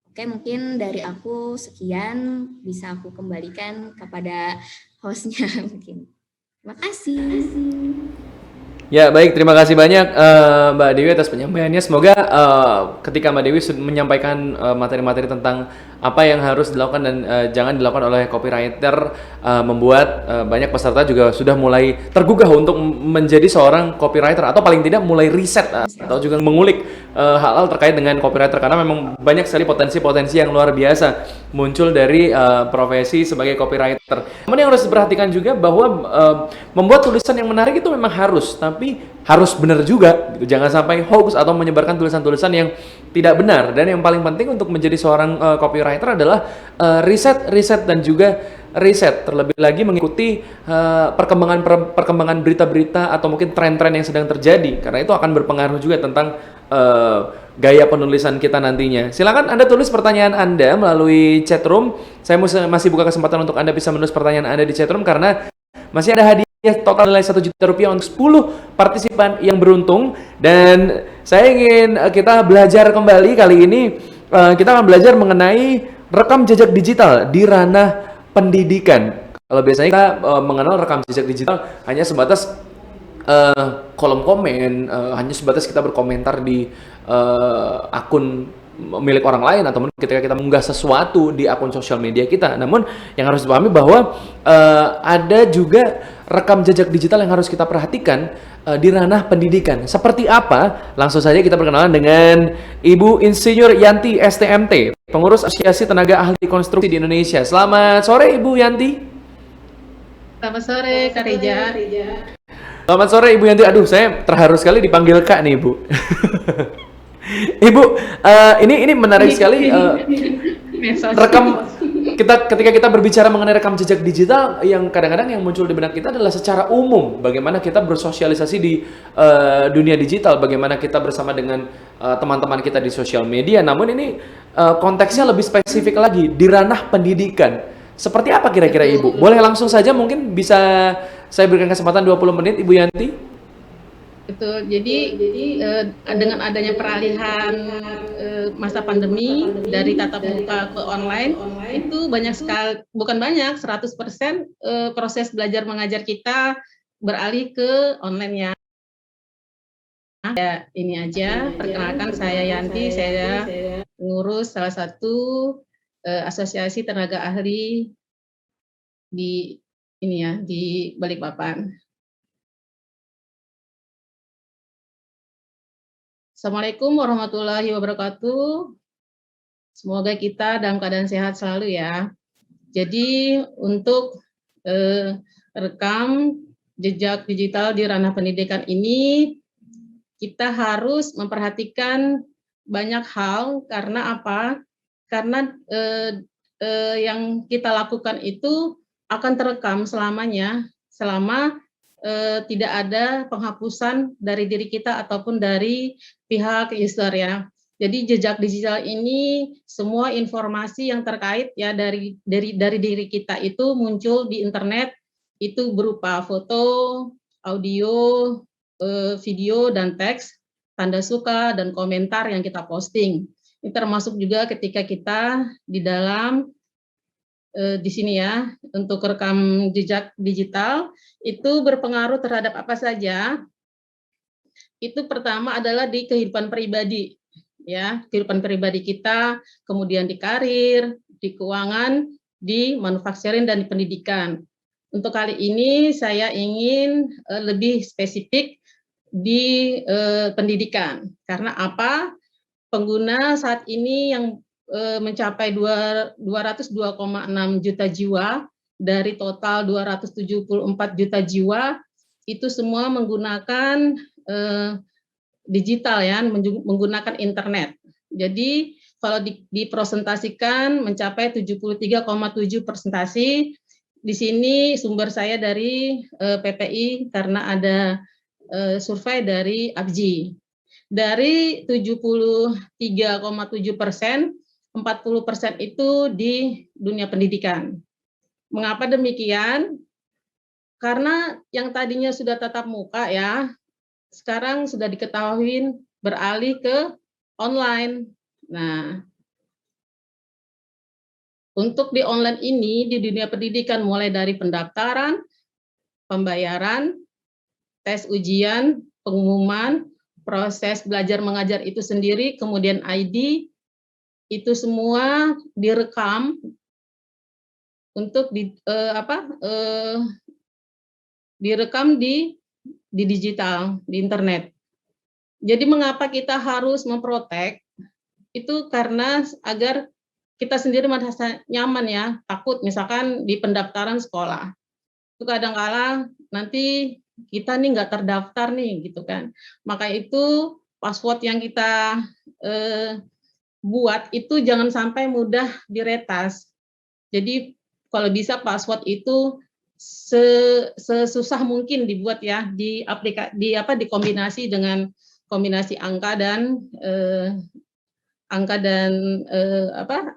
Oke, mungkin dari aku sekian, bisa aku kembalikan kepada hostnya mungkin. Terima kasih. Ya baik, terima kasih banyak Mbak Dewi atas penyampaiannya. Semoga ketika Mbak Dewi menyampaikan materi-materi tentang apa yang harus dilakukan dan jangan dilakukan oleh copywriter, membuat banyak peserta juga sudah mulai tergugah untuk menjadi seorang copywriter atau paling tidak mulai riset atau juga mengulik hal-hal terkait dengan copywriter, karena memang banyak sekali potensi-potensi yang luar biasa muncul dari profesi sebagai copywriter. Namun yang harus diperhatikan juga bahwa membuat tulisan yang menarik itu memang harus, tapi harus benar juga gitu. Jangan sampai hoax atau menyebarkan tulisan-tulisan yang tidak benar. Dan yang paling penting untuk menjadi seorang copywriter adalah riset dan juga riset, terlebih lagi mengikuti perkembangan berita-berita atau mungkin tren-tren yang sedang terjadi, karena itu akan berpengaruh juga tentang gaya penulisan kita nantinya. Silakan Anda tulis pertanyaan Anda melalui chatroom. Saya masih buka kesempatan untuk Anda bisa menulis pertanyaan Anda di chatroom karena masih ada hadiah total nilai Rp1 juta untuk 10 partisipan yang beruntung. Dan saya ingin kita belajar kembali kali ini. Kita akan belajar mengenai rekam jejak digital di ranah pendidikan. Kalau biasanya kita mengenal rekam jejak digital hanya sebatas kolom komen, hanya sebatas kita berkomentar di akun milik orang lain atau ketika kita mengunggah sesuatu di akun sosial media kita. Namun yang harus dipahami bahwa ada juga rekam jejak digital yang harus kita perhatikan di ranah pendidikan. Seperti apa? Langsung saja kita perkenalan dengan Ibu Insinyur Yanti STMT, pengurus Asosiasi Tenaga Ahli Konstruksi di Indonesia. Selamat sore Ibu Yanti. Selamat sore Kak Rija. Selamat sore Ibu Yanti. Aduh, saya terharu sekali dipanggil Kak nih Ibu. Ibu, ini menarik sekali. Ketika kita berbicara mengenai rekam jejak digital, yang kadang-kadang yang muncul di benak kita adalah secara umum bagaimana kita bersosialisasi di dunia digital, bagaimana kita bersama dengan teman-teman kita di sosial media. Namun ini konteksnya lebih spesifik lagi di ranah pendidikan. Seperti apa kira-kira Ibu? Boleh langsung saja mungkin bisa saya berikan kesempatan 20 menit Ibu Yanti. Betul, jadi dengan adanya peralihan masa pandemi dari tatap muka ke online, itu banyak sekali, bukan banyak, 100% proses belajar mengajar kita beralih ke online ya. Ya, ini aja, perkenalkan saya Yanti, saya pengurus salah satu asosiasi tenaga ahli di Balikpapan. Assalamualaikum warahmatullahi wabarakatuh. Semoga kita dalam keadaan sehat selalu ya. Jadi untuk rekam jejak digital di ranah pendidikan ini, kita harus memperhatikan banyak hal. Karena apa? Karena yang kita lakukan itu akan terekam selamanya, selama tidak ada penghapusan dari diri kita ataupun dari pihak user ya. Jadi jejak digital ini semua informasi yang terkait ya dari diri kita itu muncul di internet, itu berupa foto, audio, video dan teks, tanda suka dan komentar yang kita posting. Ini termasuk juga ketika kita di dalam di sini ya, untuk rekam jejak digital itu berpengaruh terhadap apa saja. Itu pertama adalah di kehidupan pribadi. Ya, kehidupan pribadi kita, kemudian di karir, di keuangan, di manufacturing dan di pendidikan. Untuk kali ini saya ingin lebih spesifik di pendidikan. Karena apa? Pengguna saat ini yang mencapai 202,6 juta jiwa dari total 274 juta jiwa itu semua menggunakan digital ya, menggunakan internet. Jadi kalau dipresentasikan mencapai 73,7%. Di sini sumber saya dari PPI karena ada survei dari ABJI. Dari 73,7%, 40% itu di dunia pendidikan. Mengapa demikian? Karena yang tadinya sudah tatap muka ya, sekarang sudah diketahui beralih ke online. Nah, untuk di online ini di dunia pendidikan mulai dari pendaftaran, pembayaran, tes ujian, pengumuman, proses belajar mengajar itu sendiri, kemudian ID, itu semua direkam untuk direkam di digital, di internet. Jadi mengapa kita harus memprotek? Itu karena agar kita sendiri merasa nyaman ya, takut misalkan di pendaftaran sekolah. Itu kadang-kala nanti kita nih nggak terdaftar nih gitu kan. Maka itu password yang kita buat itu jangan sampai mudah diretas. Jadi kalau bisa password itu sesusah mungkin dibuat ya, dikombinasi dengan kombinasi angka dan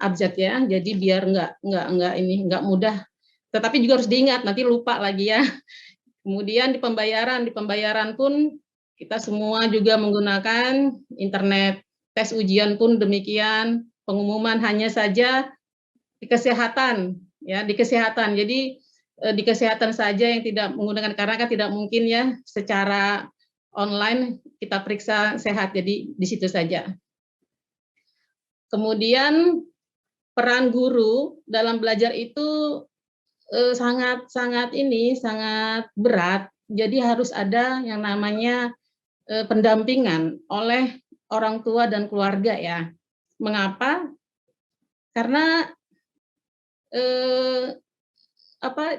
abjad ya. Jadi biar nggak mudah. Tetapi juga harus diingat nanti lupa lagi ya. Kemudian di pembayaran pun kita semua juga menggunakan internet. Tes ujian pun demikian. Pengumuman hanya saja di kesehatan ya, di kesehatan. Jadi di kesehatan saja yang tidak menggunakan, karena kan tidak mungkin ya secara online kita periksa sehat, jadi di situ saja. Kemudian peran guru dalam belajar itu sangat berat, jadi harus ada yang namanya pendampingan oleh orang tua dan keluarga ya. Mengapa? Karena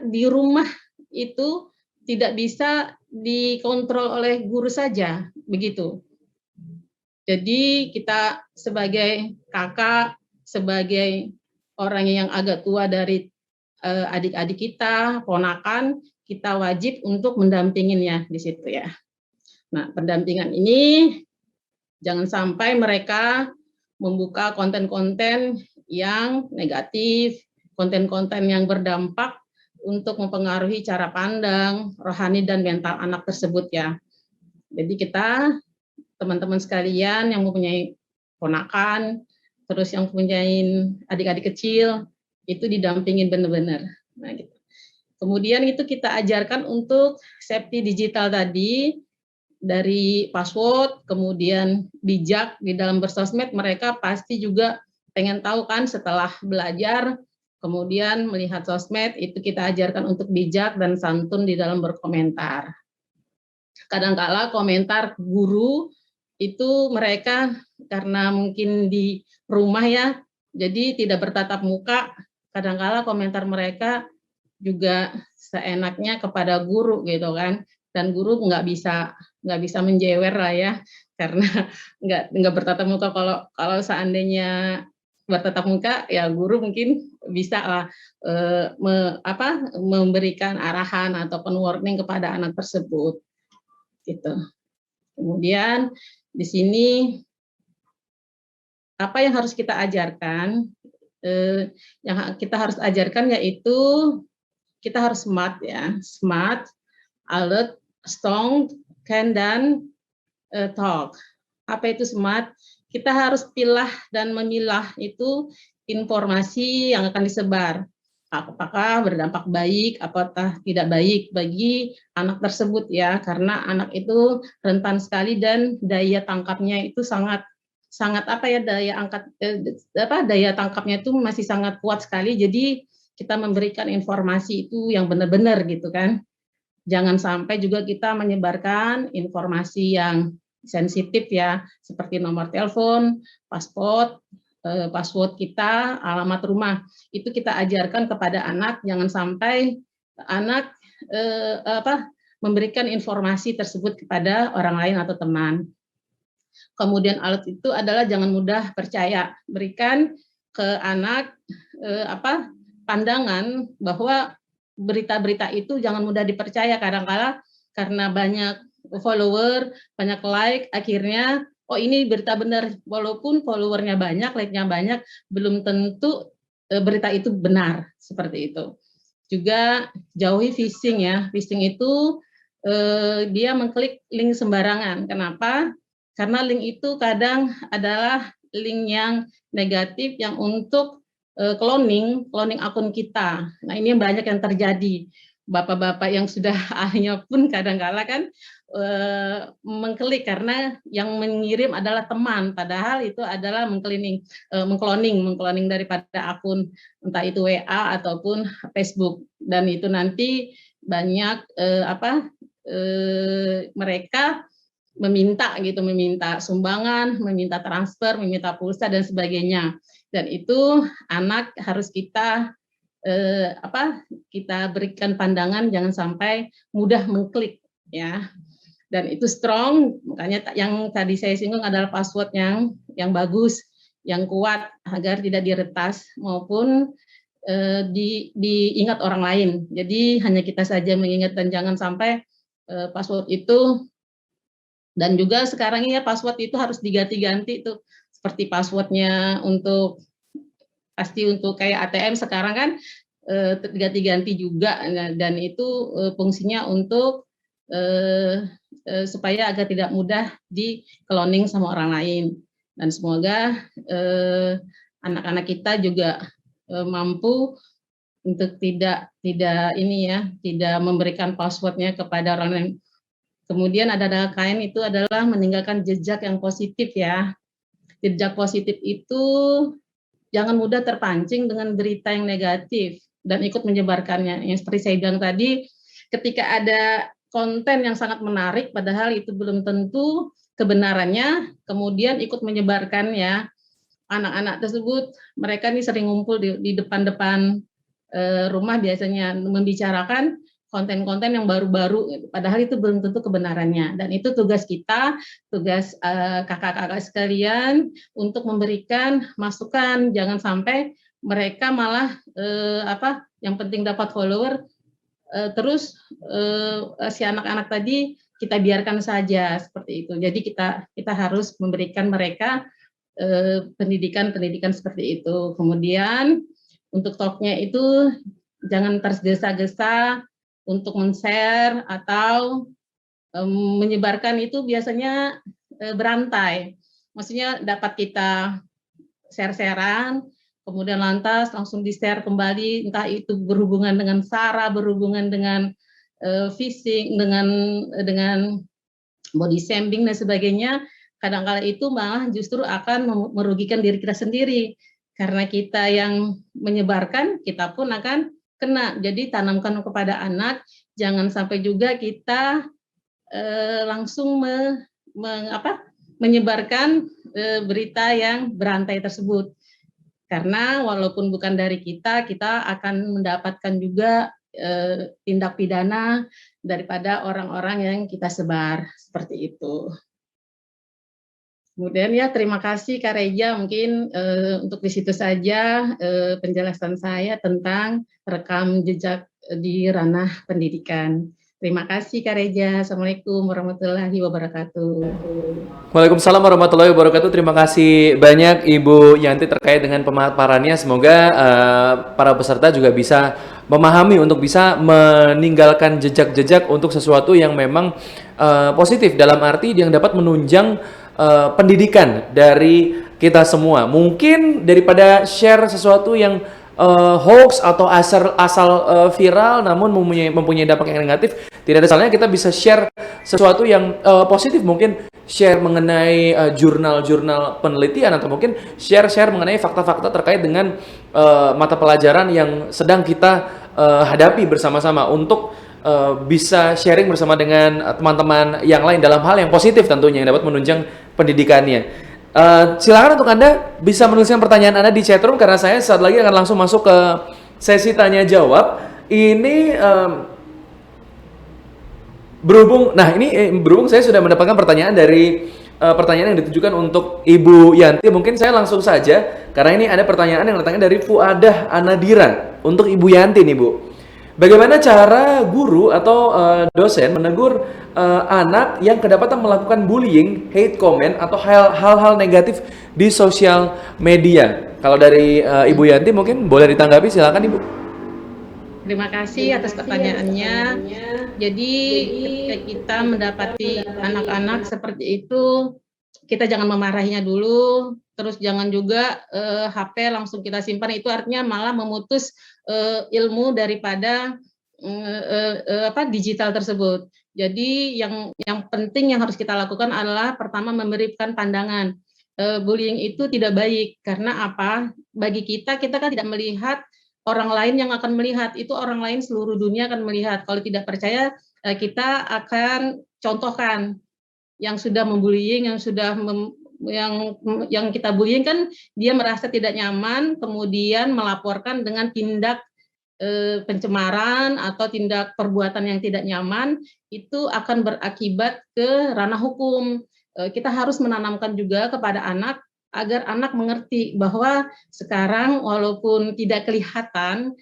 di rumah itu tidak bisa dikontrol oleh guru saja, begitu. Jadi kita sebagai kakak, sebagai orang yang agak tua dari adik-adik kita, ponakan, kita wajib untuk mendampingin ya di situ ya. Nah, pendampingan ini jangan sampai mereka membuka konten-konten yang negatif, konten-konten yang berdampak untuk mempengaruhi cara pandang, rohani, dan mental anak tersebut ya. Jadi kita, teman-teman sekalian yang mempunyai ponakan, terus yang mempunyai adik-adik kecil, itu didampingin benar-benar. Nah, gitu. Kemudian itu kita ajarkan untuk safety digital tadi, dari password, kemudian bijak di dalam bersosmed, mereka pasti juga pengen tahu kan setelah belajar, kemudian melihat sosmed, itu kita ajarkan untuk bijak dan santun di dalam berkomentar. Kadang-kala komentar guru itu mereka karena mungkin di rumah ya, jadi tidak bertatap muka, kadang-kala komentar mereka juga seenaknya kepada guru gitu kan, dan guru nggak bisa menjewer lah ya, karena nggak bertatap muka. Kalau seandainya bertatap muka ya guru mungkin bisa lah memberikan arahan ataupun warning kepada anak tersebut gitu. Kemudian di sini apa yang harus kita ajarkan? Yang kita harus ajarkan yaitu kita harus smart ya, smart, alert, strong, can, dan talk. Apa itu smart? Kita harus pilah dan memilah itu informasi yang akan disebar. Apakah berdampak baik, apakah tidak baik bagi anak tersebut ya, karena anak itu rentan sekali dan daya tangkapnya itu sangat daya tangkapnya itu masih sangat kuat sekali. Jadi kita memberikan informasi itu yang benar-benar gitu kan. Jangan sampai juga kita menyebarkan informasi yang sensitif ya, seperti nomor telepon, password kita, alamat rumah. Itu kita ajarkan kepada anak, jangan sampai anak memberikan informasi tersebut kepada orang lain atau teman. Kemudian alert itu adalah jangan mudah percaya. Berikan ke anak pandangan bahwa berita-berita itu jangan mudah dipercaya. Kadang-kala karena banyak follower, banyak like, akhirnya oh ini berita benar, walaupun followernya banyak, like-nya banyak, belum tentu berita itu benar, seperti itu. Juga jauhi phishing ya. Phishing itu dia mengklik link sembarangan. Kenapa? Karena link itu kadang adalah link yang negatif yang untuk cloning akun kita. Nah, ini yang banyak yang terjadi. Bapak-bapak yang sudah ahlinya pun kadang-kala kan mengklik karena yang mengirim adalah teman, padahal itu adalah mengkloning daripada akun entah itu WA ataupun Facebook, dan itu nanti banyak mereka meminta sumbangan, meminta transfer, meminta pulsa dan sebagainya, dan itu anak harus kita berikan pandangan jangan sampai mudah mengklik ya. Dan itu strong, makanya yang tadi saya singgung adalah password yang bagus, yang kuat agar tidak diretas maupun diingat orang lain. Jadi hanya kita saja mengingat dan jangan sampai password itu. Dan juga sekarang ini ya password itu harus diganti-ganti tuh, seperti passwordnya untuk kayak ATM sekarang kan ganti-ganti juga, dan itu fungsinya untuk supaya agar tidak mudah di cloning sama orang lain. Dan semoga anak-anak kita juga mampu untuk tidak memberikan passwordnya kepada orang lain. Kemudian ada kain itu adalah meninggalkan jejak yang positif ya. Jejak positif itu jangan mudah terpancing dengan berita yang negatif dan ikut menyebarkannya. Yang seperti saya bilang tadi, ketika ada konten yang sangat menarik, padahal itu belum tentu kebenarannya, kemudian ikut menyebarkannya. Anak-anak tersebut, mereka ini sering ngumpul di depan-depan rumah biasanya membicarakan konten-konten yang baru-baru, padahal itu belum tentu kebenarannya. Dan itu tugas kita, tugas kakak-kakak sekalian untuk memberikan masukan, jangan sampai mereka malah yang penting dapat follower, terus si anak-anak tadi kita biarkan saja seperti itu. Jadi kita harus memberikan mereka pendidikan seperti itu. Kemudian untuk talknya itu jangan tergesa-gesa untuk men-share atau menyebarkan, itu biasanya berantai. Maksudnya dapat kita share-sharean, kemudian lantas langsung di-share kembali, entah itu berhubungan dengan SARA, berhubungan dengan phishing, dengan body shaming dan sebagainya. Kadang-kala itu malah justru akan merugikan diri kita sendiri, karena kita yang menyebarkan, kita pun akan kena. Jadi tanamkan kepada anak, jangan sampai juga kita langsung menyebarkan berita yang berantai tersebut. Karena walaupun bukan dari kita akan mendapatkan juga tindak pidana daripada orang-orang yang kita sebar, seperti itu. Kemudian ya, terima kasih Kak Reja, mungkin untuk di situ saja penjelasan saya tentang rekam jejak di ranah pendidikan. Terima kasih Kak Reja. Assalamualaikum warahmatullahi wabarakatuh. Waalaikumsalam warahmatullahi wabarakatuh. Terima kasih banyak Ibu Yanti terkait dengan pemaparannya. Semoga para peserta juga bisa memahami untuk bisa meninggalkan jejak-jejak untuk sesuatu yang memang positif, dalam arti yang dapat menunjang pendidikan dari kita semua. Mungkin daripada share sesuatu yang hoax atau asal viral namun mempunyai dampak yang negatif, tidak ada salahnya kita bisa share sesuatu yang positif, mungkin share mengenai jurnal-jurnal penelitian, atau mungkin share mengenai fakta-fakta terkait dengan mata pelajaran yang sedang kita hadapi bersama-sama, untuk bisa sharing bersama dengan teman-teman yang lain dalam hal yang positif tentunya, yang dapat menunjang pendidikannya. Silakan untuk Anda bisa menuliskan pertanyaan Anda di chatroom, karena saya saat lagi akan langsung masuk ke sesi tanya jawab. Ini berhubung saya sudah mendapatkan pertanyaan dari pertanyaan yang ditujukan untuk Ibu Yanti. Mungkin saya langsung saja, karena ini ada pertanyaan yang datangnya dari Fuadah Anadira untuk Ibu Yanti nih, Bu. Bagaimana cara guru atau dosen menegur anak yang kedapatan melakukan bullying, hate comment, atau hal-hal negatif di sosial media? Kalau dari Ibu Yanti mungkin boleh ditanggapi, silakan Ibu. Terima kasih atas pertanyaannya. Jadi ketika kita mendapati anak-anak seperti itu, kita jangan memarahinya dulu, terus jangan juga HP langsung kita simpan, itu artinya malah memutus ilmu daripada digital tersebut. Jadi yang penting yang harus kita lakukan adalah pertama memberikan pandangan. Bullying itu tidak baik, karena apa? Bagi kita kan tidak melihat, orang lain yang akan melihat, itu orang lain seluruh dunia akan melihat. Kalau tidak percaya, kita akan contohkan yang sudah membullying, yang kita bullying kan dia merasa tidak nyaman, kemudian melaporkan dengan tindak pencemaran atau tindak perbuatan yang tidak nyaman, itu akan berakibat ke ranah hukum. Kita harus menanamkan juga kepada anak agar anak mengerti bahwa sekarang walaupun tidak kelihatan,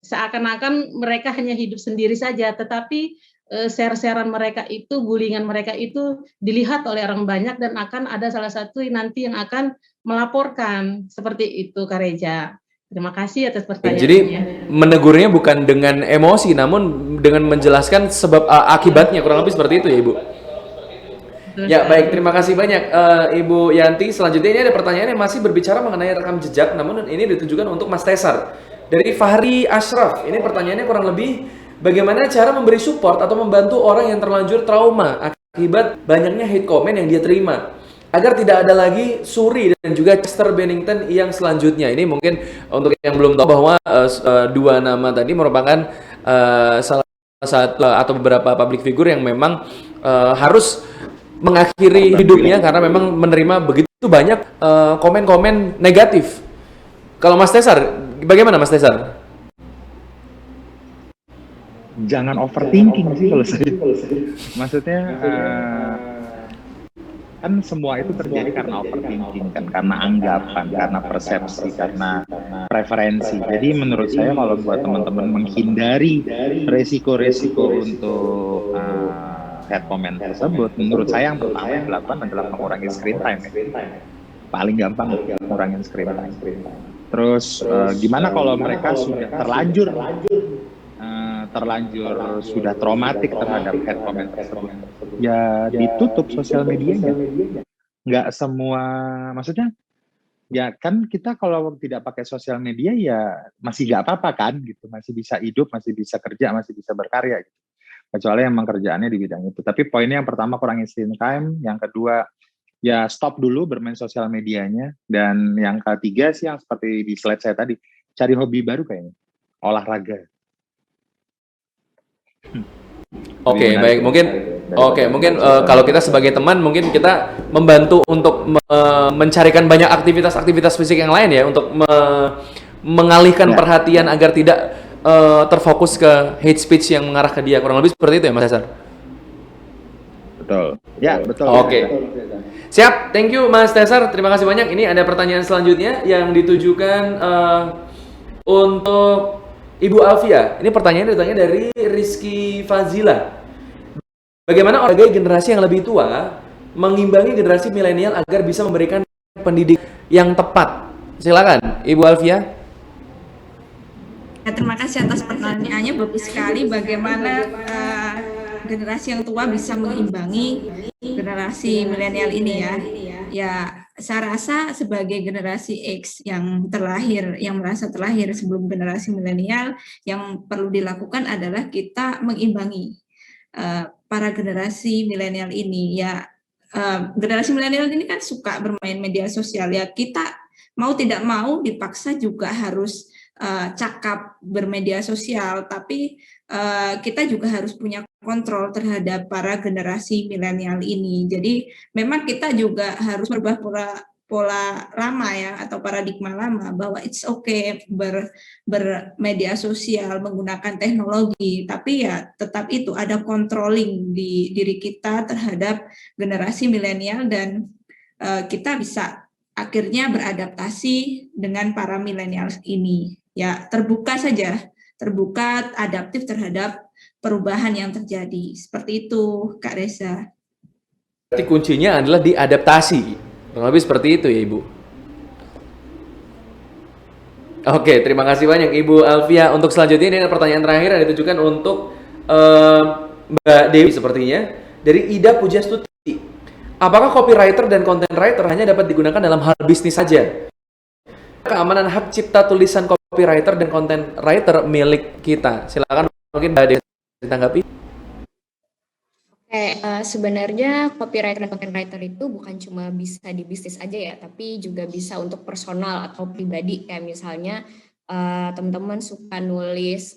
seakan-akan mereka hanya hidup sendiri saja, tetapi share-sharean mereka itu, bullyingan mereka itu dilihat oleh orang banyak, dan akan ada salah satu nanti yang akan melaporkan. Seperti itu Kak Reja. Terima kasih atas pertanyaannya. Jadi menegurnya bukan dengan emosi, namun dengan menjelaskan sebab akibatnya, kurang lebih seperti itu ya Ibu? Ya baik, terima kasih banyak Ibu Yanti. Selanjutnya ini ada pertanyaan yang masih berbicara mengenai rekam jejak, namun ini ditujukan untuk Mas Tesar. Dari Fahri Ashraf, ini pertanyaannya kurang lebih, bagaimana cara memberi support atau membantu orang yang terlanjur trauma akibat banyaknya hate comment yang dia terima, agar tidak ada lagi Suri dan juga Chester Bennington yang selanjutnya. Ini mungkin untuk yang belum tahu bahwa dua nama tadi merupakan salah satu atau beberapa public figure yang memang harus mengakhiri hidupnya karena memang menerima begitu banyak komen-komen negatif. Kalau Mas Tesar, bagaimana Mas Tesar? Jangan overthinking sih kalau saya. Maksudnya kan semua itu terjadi karena overthinking kan, karena anggapan, karena persepsi, karena preferensi. Jadi menurut saya kalau buat teman-teman menghindari resiko-resiko untuk head comment tersebut, menurut saya yang pertama yang dilakukan adalah mengurangi screen time. Paling gampang mengurangi screen time. Terus gimana kalau mereka sudah terlanjur sudah traumatik terhadap head comment tersebut, ya ditutup sosial medianya. Nggak semua, maksudnya ya kan kita kalau tidak pakai sosial media ya masih nggak apa-apa kan gitu, masih bisa hidup, masih bisa kerja, masih bisa berkarya gitu. Kecuali emang kerjaannya di bidang itu. Tapi poinnya yang pertama kurangi screen time, yang kedua ya stop dulu bermain sosial medianya, dan yang ketiga sih yang seperti di slide saya tadi, cari hobi baru kayaknya, olahraga. Oke, baik, mungkin kalau kita sebagai teman mungkin kita membantu untuk mencarikan banyak aktivitas fisik yang lain ya, untuk mengalihkan perhatian agar tidak terfokus ke hate speech yang mengarah ke dia, kurang lebih seperti itu ya Mas Tesar? Betul. Ya, betul. Oke. Siap, thank you Mas Tesar, terima kasih banyak. Ini ada pertanyaan selanjutnya yang ditujukan untuk Ibu Alfia. Ini pertanyaannya datangnya dari Rizky Fazila. bagaimana sebagai generasi yang lebih tua mengimbangi generasi milenial agar bisa memberikan pendidikan yang tepat? Silakan, Ibu Alfia. Ya, terima kasih atas pertanyaannya, bagus sekali bagaimana generasi yang tua bisa mengimbangi generasi milenial ini ya. Ya, saya rasa sebagai generasi X yang terlahir, yang merasa terlahir sebelum generasi milenial, yang perlu dilakukan adalah kita mengimbangi para generasi milenial ini ya. Generasi milenial ini kan suka bermain media sosial ya, kita mau tidak mau dipaksa juga harus cakap bermedia sosial, tapi kita juga harus punya kontrol terhadap para generasi milenial ini. Jadi memang kita juga harus merubah pola lama ya, atau paradigma lama bahwa it's okay bermedia sosial, menggunakan teknologi, tapi ya tetap itu ada controlling di diri kita terhadap generasi milenial, dan kita bisa akhirnya beradaptasi dengan para milenial ini. Ya, terbuka saja, terbuka, adaptif terhadap perubahan yang terjadi. Seperti itu, Kak Reza. Berarti kuncinya adalah diadaptasi. Kurang lebih seperti itu ya, Ibu. Oke, terima kasih banyak Ibu Alfia. Untuk selanjutnya ini ada pertanyaan terakhir yang ditujukan untuk Mbak Dewi sepertinya. Dari Ida Pujastuti. Apakah copywriter dan content writer hanya dapat digunakan dalam hal bisnis saja? Keamanan hak cipta tulisan copywriter dan content writer milik kita. Silakan mungkin Mbak Dewi ditanggapi. Oke, sebenarnya copywriter dan content writer itu bukan cuma bisa di bisnis aja ya, tapi juga bisa untuk personal atau pribadi. Kayak misalnya teman-teman suka nulis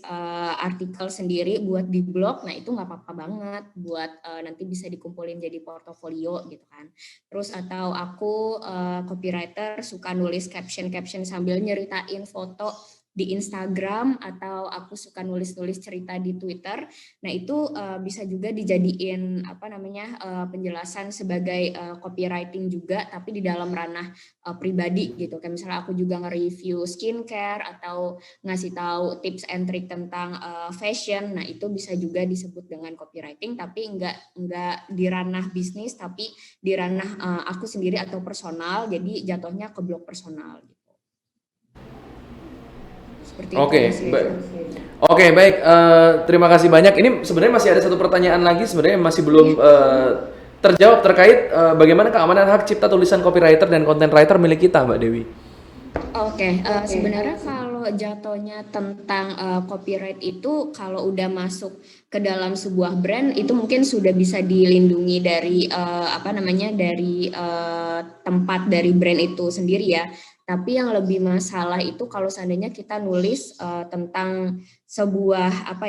artikel sendiri buat di blog, nah itu nggak apa-apa banget buat nanti bisa dikumpulin jadi portofolio gitu kan. Terus atau aku copywriter suka nulis caption sambil nyeritain foto di Instagram, atau aku suka nulis-nulis cerita di Twitter. Nah itu bisa juga dijadiin penjelasan sebagai copywriting juga, tapi di dalam ranah pribadi gitu. Kayak misalnya aku juga nge-review skincare atau ngasih tahu tips and trick tentang fashion. Nah itu bisa juga disebut dengan copywriting, tapi enggak di ranah bisnis, tapi di ranah aku sendiri atau personal. Jadi jatuhnya ke blog personal gitu. Oke, baik. Terima kasih banyak. Ini sebenarnya masih ada satu pertanyaan lagi, sebenarnya masih belum terjawab terkait bagaimana keamanan hak cipta tulisan copywriter dan content writer milik kita, Mbak Dewi. Oke, sebenarnya kalau jatuhnya tentang copyright itu, kalau udah masuk ke dalam sebuah brand itu mungkin sudah bisa dilindungi dari dari tempat dari brand itu sendiri ya. Tapi yang lebih masalah itu kalau seandainya kita nulis tentang sebuah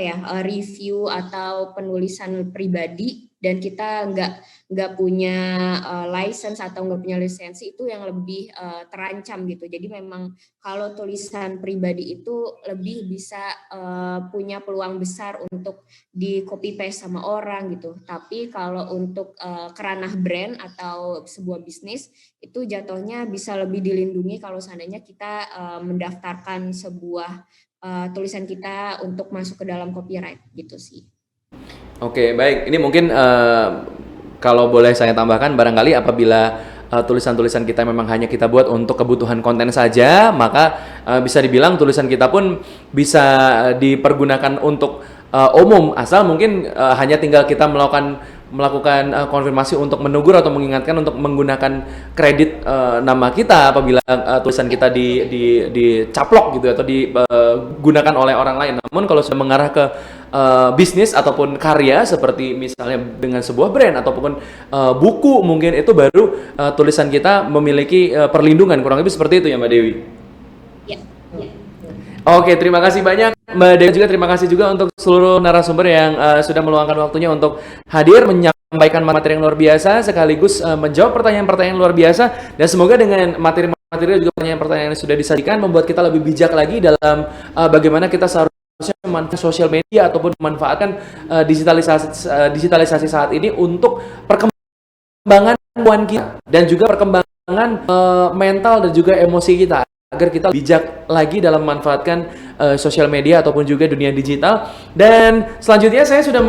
review atau penulisan pribadi dan kita nggak punya license atau nggak punya lisensi, itu yang lebih terancam gitu. Jadi memang kalau tulisan pribadi itu lebih bisa punya peluang besar untuk di copy paste sama orang gitu. Tapi kalau untuk keranah brand atau sebuah bisnis itu jatuhnya bisa lebih dilindungi kalau seandainya kita mendaftarkan sebuah tulisan kita untuk masuk ke dalam copyright gitu sih. Oke, baik. Ini mungkin kalau boleh saya tambahkan, barangkali apabila tulisan-tulisan kita memang hanya kita buat untuk kebutuhan konten saja, maka bisa dibilang tulisan kita pun bisa dipergunakan untuk umum, asal mungkin hanya tinggal kita melakukan konfirmasi untuk menegur atau mengingatkan untuk menggunakan kredit nama kita apabila tulisan kita dicaplok gitu atau digunakan oleh orang lain. Namun kalau sudah mengarah ke bisnis ataupun karya seperti misalnya dengan sebuah brand ataupun buku, mungkin itu baru tulisan kita memiliki perlindungan, kurang lebih seperti itu ya Mbak Dewi. Ya. Oke, terima kasih banyak Mbak Dewi, juga terima kasih juga untuk seluruh narasumber yang sudah meluangkan waktunya untuk hadir menyampaikan materi yang luar biasa sekaligus menjawab pertanyaan-pertanyaan luar biasa, dan semoga dengan materi-materi juga pertanyaan-pertanyaan yang sudah disajikan membuat kita lebih bijak lagi dalam bagaimana kita seharusnya memanfaatkan sosial media ataupun memanfaatkan digitalisasi saat ini untuk perkembangan kemampuan kita dan juga perkembangan mental dan juga emosi kita, agar kita bijak lagi dalam memanfaatkan sosial media ataupun juga dunia digital. Dan selanjutnya saya sudah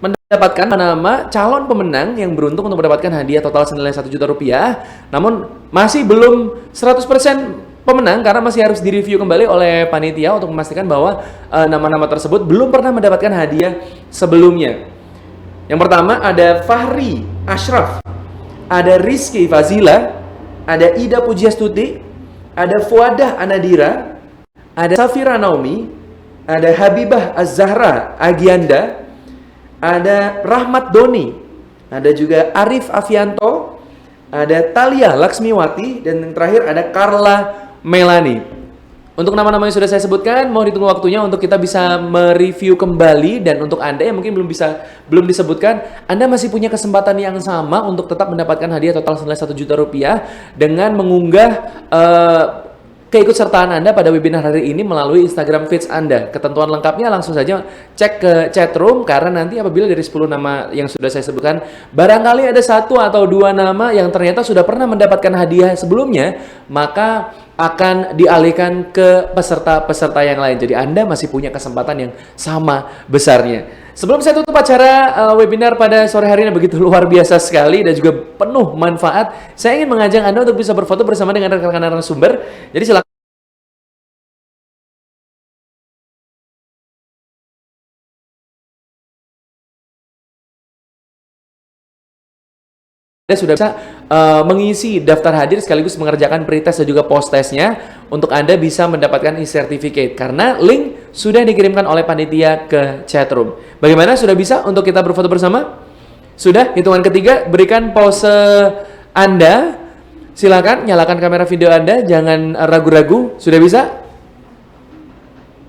mendapatkan nama calon pemenang yang beruntung untuk mendapatkan hadiah total senilai 1 juta rupiah. Namun masih belum 100% pemenang karena masih harus direview kembali oleh panitia untuk memastikan bahwa nama-nama tersebut belum pernah mendapatkan hadiah sebelumnya. Yang pertama ada Fahri Ashraf, ada Rizky Fazila, ada Ida Pujiastuti, ada Fuadah Anadira, ada Safira Naomi, ada Habibah Az-Zahra Agianda, ada Rahmat Doni, ada juga Arif Afianto, ada Talia Laksmiwati, dan yang terakhir ada Carla Melani. Untuk nama-nama yang sudah saya sebutkan, mohon ditunggu waktunya untuk kita bisa mereview kembali. Dan untuk Anda yang mungkin belum disebutkan, Anda masih punya kesempatan yang sama untuk tetap mendapatkan hadiah total senilai 1 juta rupiah dengan mengunggah keikutsertaan Anda pada webinar hari ini melalui Instagram feeds Anda. Ketentuan lengkapnya langsung saja cek ke chatroom, karena nanti apabila dari 10 nama yang sudah saya sebutkan, barangkali ada 1 atau 2 nama yang ternyata sudah pernah mendapatkan hadiah sebelumnya, maka akan dialihkan ke peserta-peserta yang lain. Jadi Anda masih punya kesempatan yang sama besarnya. Sebelum saya tutup acara webinar pada sore hari ini begitu luar biasa sekali dan juga penuh manfaat, saya ingin mengajak Anda untuk bisa berfoto bersama dengan rekan-rekan narasumber. Jadi silakan Anda sudah bisa mengisi daftar hadir sekaligus mengerjakan pretest dan juga post-testnya untuk Anda bisa mendapatkan e-certificate karena link sudah dikirimkan oleh panitia ke chatroom. Bagaimana? Sudah bisa untuk kita berfoto bersama? Sudah? Hitungan ketiga, berikan pose Anda. Silakan nyalakan kamera video Anda, jangan ragu-ragu. Sudah bisa?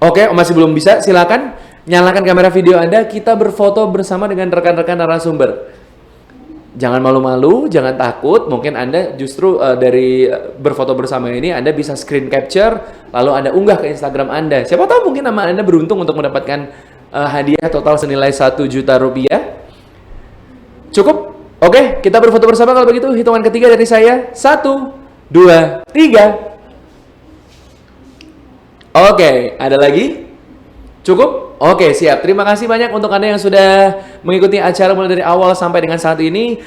Oke, masih belum bisa? Silakan nyalakan kamera video Anda, kita berfoto bersama dengan rekan-rekan narasumber. Jangan malu-malu, jangan takut. Mungkin Anda justru dari berfoto bersama ini Anda bisa screen capture lalu Anda unggah ke Instagram Anda. Siapa tahu mungkin nama Anda beruntung untuk mendapatkan hadiah total senilai 1 juta rupiah. Cukup? Oke, kita berfoto bersama kalau begitu. Hitungan ketiga dari saya. 1, 2, 3. Oke, ada lagi? Cukup? Oke, siap. Terima kasih banyak untuk Anda yang sudah mengikuti acara mulai dari awal sampai dengan saat ini.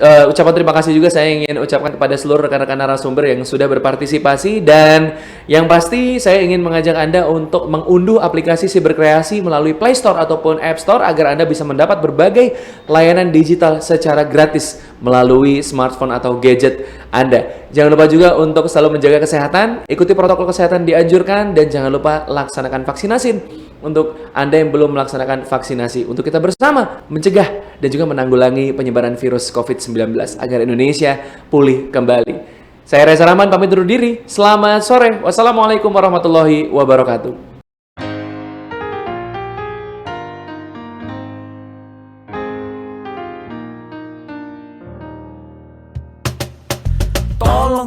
Ucapan terima kasih juga saya ingin ucapkan kepada seluruh rekan-rekan narasumber yang sudah berpartisipasi. Dan yang pasti saya ingin mengajak Anda untuk mengunduh aplikasi Siberkreasi melalui Play Store ataupun App Store agar Anda bisa mendapat berbagai layanan digital secara gratis melalui smartphone atau gadget Anda. Jangan lupa juga untuk selalu menjaga kesehatan, ikuti protokol kesehatan dianjurkan, dan jangan lupa laksanakan vaksinasi untuk Anda yang belum melaksanakan vaksinasi, untuk kita bersama mencegah dan juga menanggulangi penyebaran virus COVID-19 agar Indonesia pulih kembali. Saya Reza Rahman pamit undur diri. Selamat sore. Wassalamualaikum warahmatullahi wabarakatuh.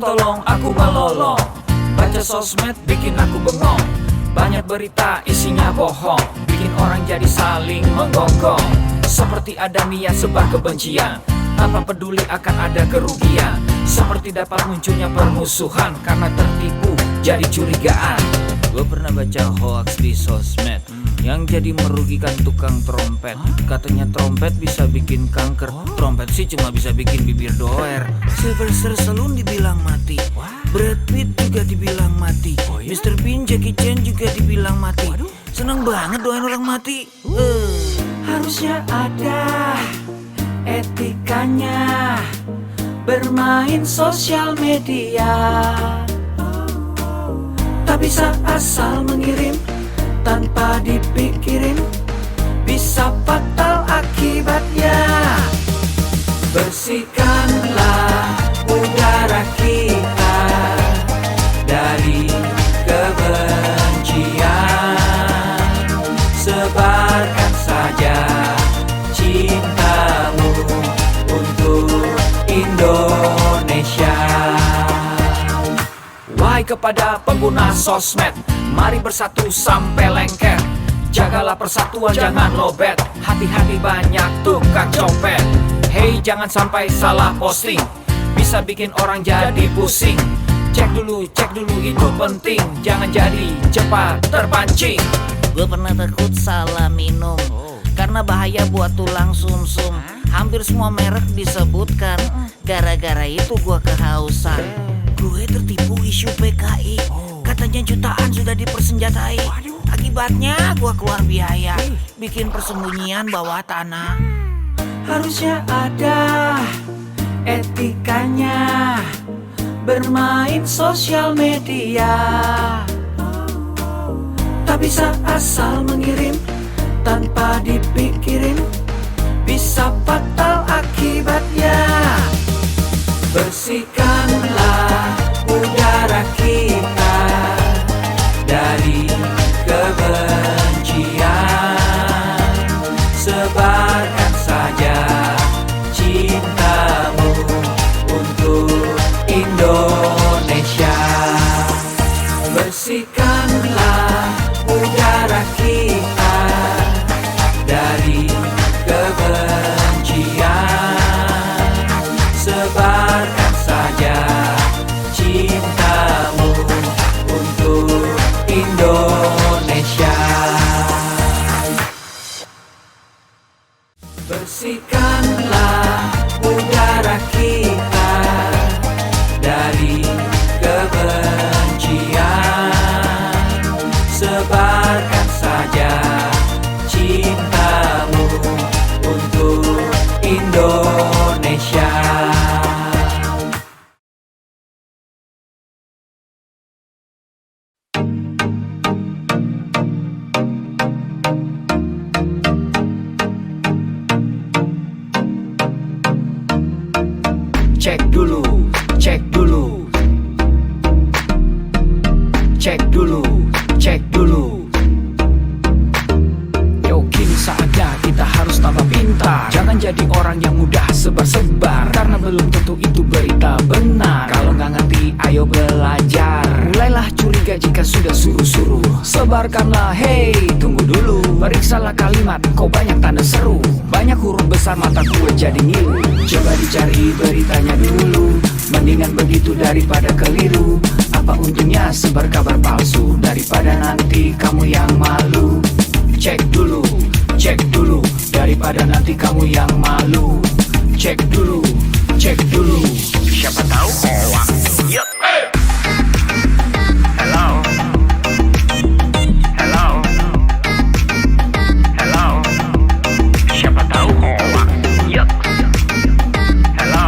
Tolong aku melolong, baca sosmed bikin aku bengong. Banyak berita isinya bohong, bikin orang jadi saling menggonggong. Seperti ada niat sebar kebencian, tanpa peduli akan ada kerugian. Seperti dapat munculnya permusuhan karena tertipu jadi curigaan. Gue pernah baca hoax di sosmed yang jadi merugikan tukang trompet. Katanya trompet bisa bikin kanker, trompet sih cuma bisa bikin bibir doer. Sylvester Stallone dibilang mati, Brad Pitt juga dibilang mati, Mr. Bean, Jackie Chan juga dibilang mati. Seneng banget doain orang mati. Harusnya ada etikanya bermain sosial media. Tak bisa asal mengirim tanpa dipikirin, bisa fatal akibatnya. Bersihkanlah udara kita dari kebencian, sebarkan saja cintamu untuk Indonesia. Wahai kepada pengguna sosmed, mari bersatu sampai lengket. Jagalah persatuan, jangan lobet. Hati-hati banyak tukang copet. Hey, jangan sampai salah posting, bisa bikin orang jadi pusing. Cek dulu itu penting, jangan jadi cepat terpancing. Gue pernah takut salah minum karena bahaya buat tulang sumsum. Hampir semua merek disebutkan. Gara-gara itu gua kehausan. Gue tertipu isu PKI. Katanya jutaan sudah dipersenjatai. Akibatnya gua keluar biaya bikin persembunyian bawah tanah. Harusnya ada etikanya bermain sosial media. Tak bisa asal mengirim tanpa dipikirin, bisa fatal akibatnya. Bersihkanlah udara kita dari kebencian. Sebarkan saja cintamu untuk Indonesia. Bersihkanlah udara kita dari kebencian. Sebarkan saja cintamu untuk Indonesia. Bersihkanlah udara kita dari kebencian. Sebarkan saja cintamu untuk Indonesia. Cek dulu, cek dulu. Cek dulu, cek dulu. Yo, kini saatnya kita harus tambah pintar. Jangan jadi orang yang mudah sebar-sebar, karena belum tentu itu berita benar. Kalau nggak ngerti, ayo belajar. Mulailah curiga jika sudah suruh-suruh. Sebarkanlah, hey, tunggu dulu. Periksalah kalimat, kok banyak tanda seru. Banyak huruf besar, mata gue jadi ngilu. Coba dicari beritanya dulu. Mendingan begitu daripada keliru. Apa untungnya sebar kabar palsu, daripada nanti kamu yang malu. Cek dulu, daripada nanti kamu yang malu. Cek dulu, siapa tahu hoax. Yuk. Hello. Siapa tahu hoax. Yuk. Hello.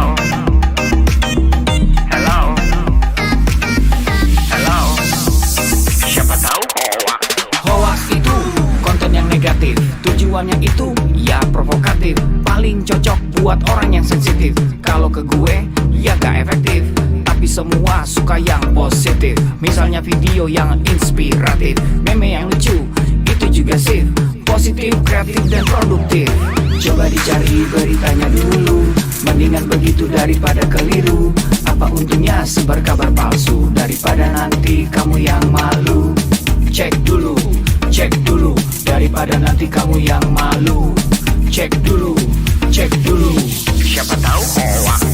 Siapa tahu hoax. Hoax itu konten yang negatif, tujuannya itu ya provokatif. Paling cocok buat orang yang sensitif. Kalau ke gue ya gak efektif, tapi semua suka yang positif. Misalnya video yang inspiratif, meme yang lucu, itu juga sip. Positif, kreatif, dan produktif. Coba dicari beritanya dulu. Mendingan begitu daripada keliru. Apa untungnya sebar kabar palsu, daripada nanti kamu yang malu. Cek dulu, daripada nanti kamu yang malu. Cek dulu, siapa tahu hoax.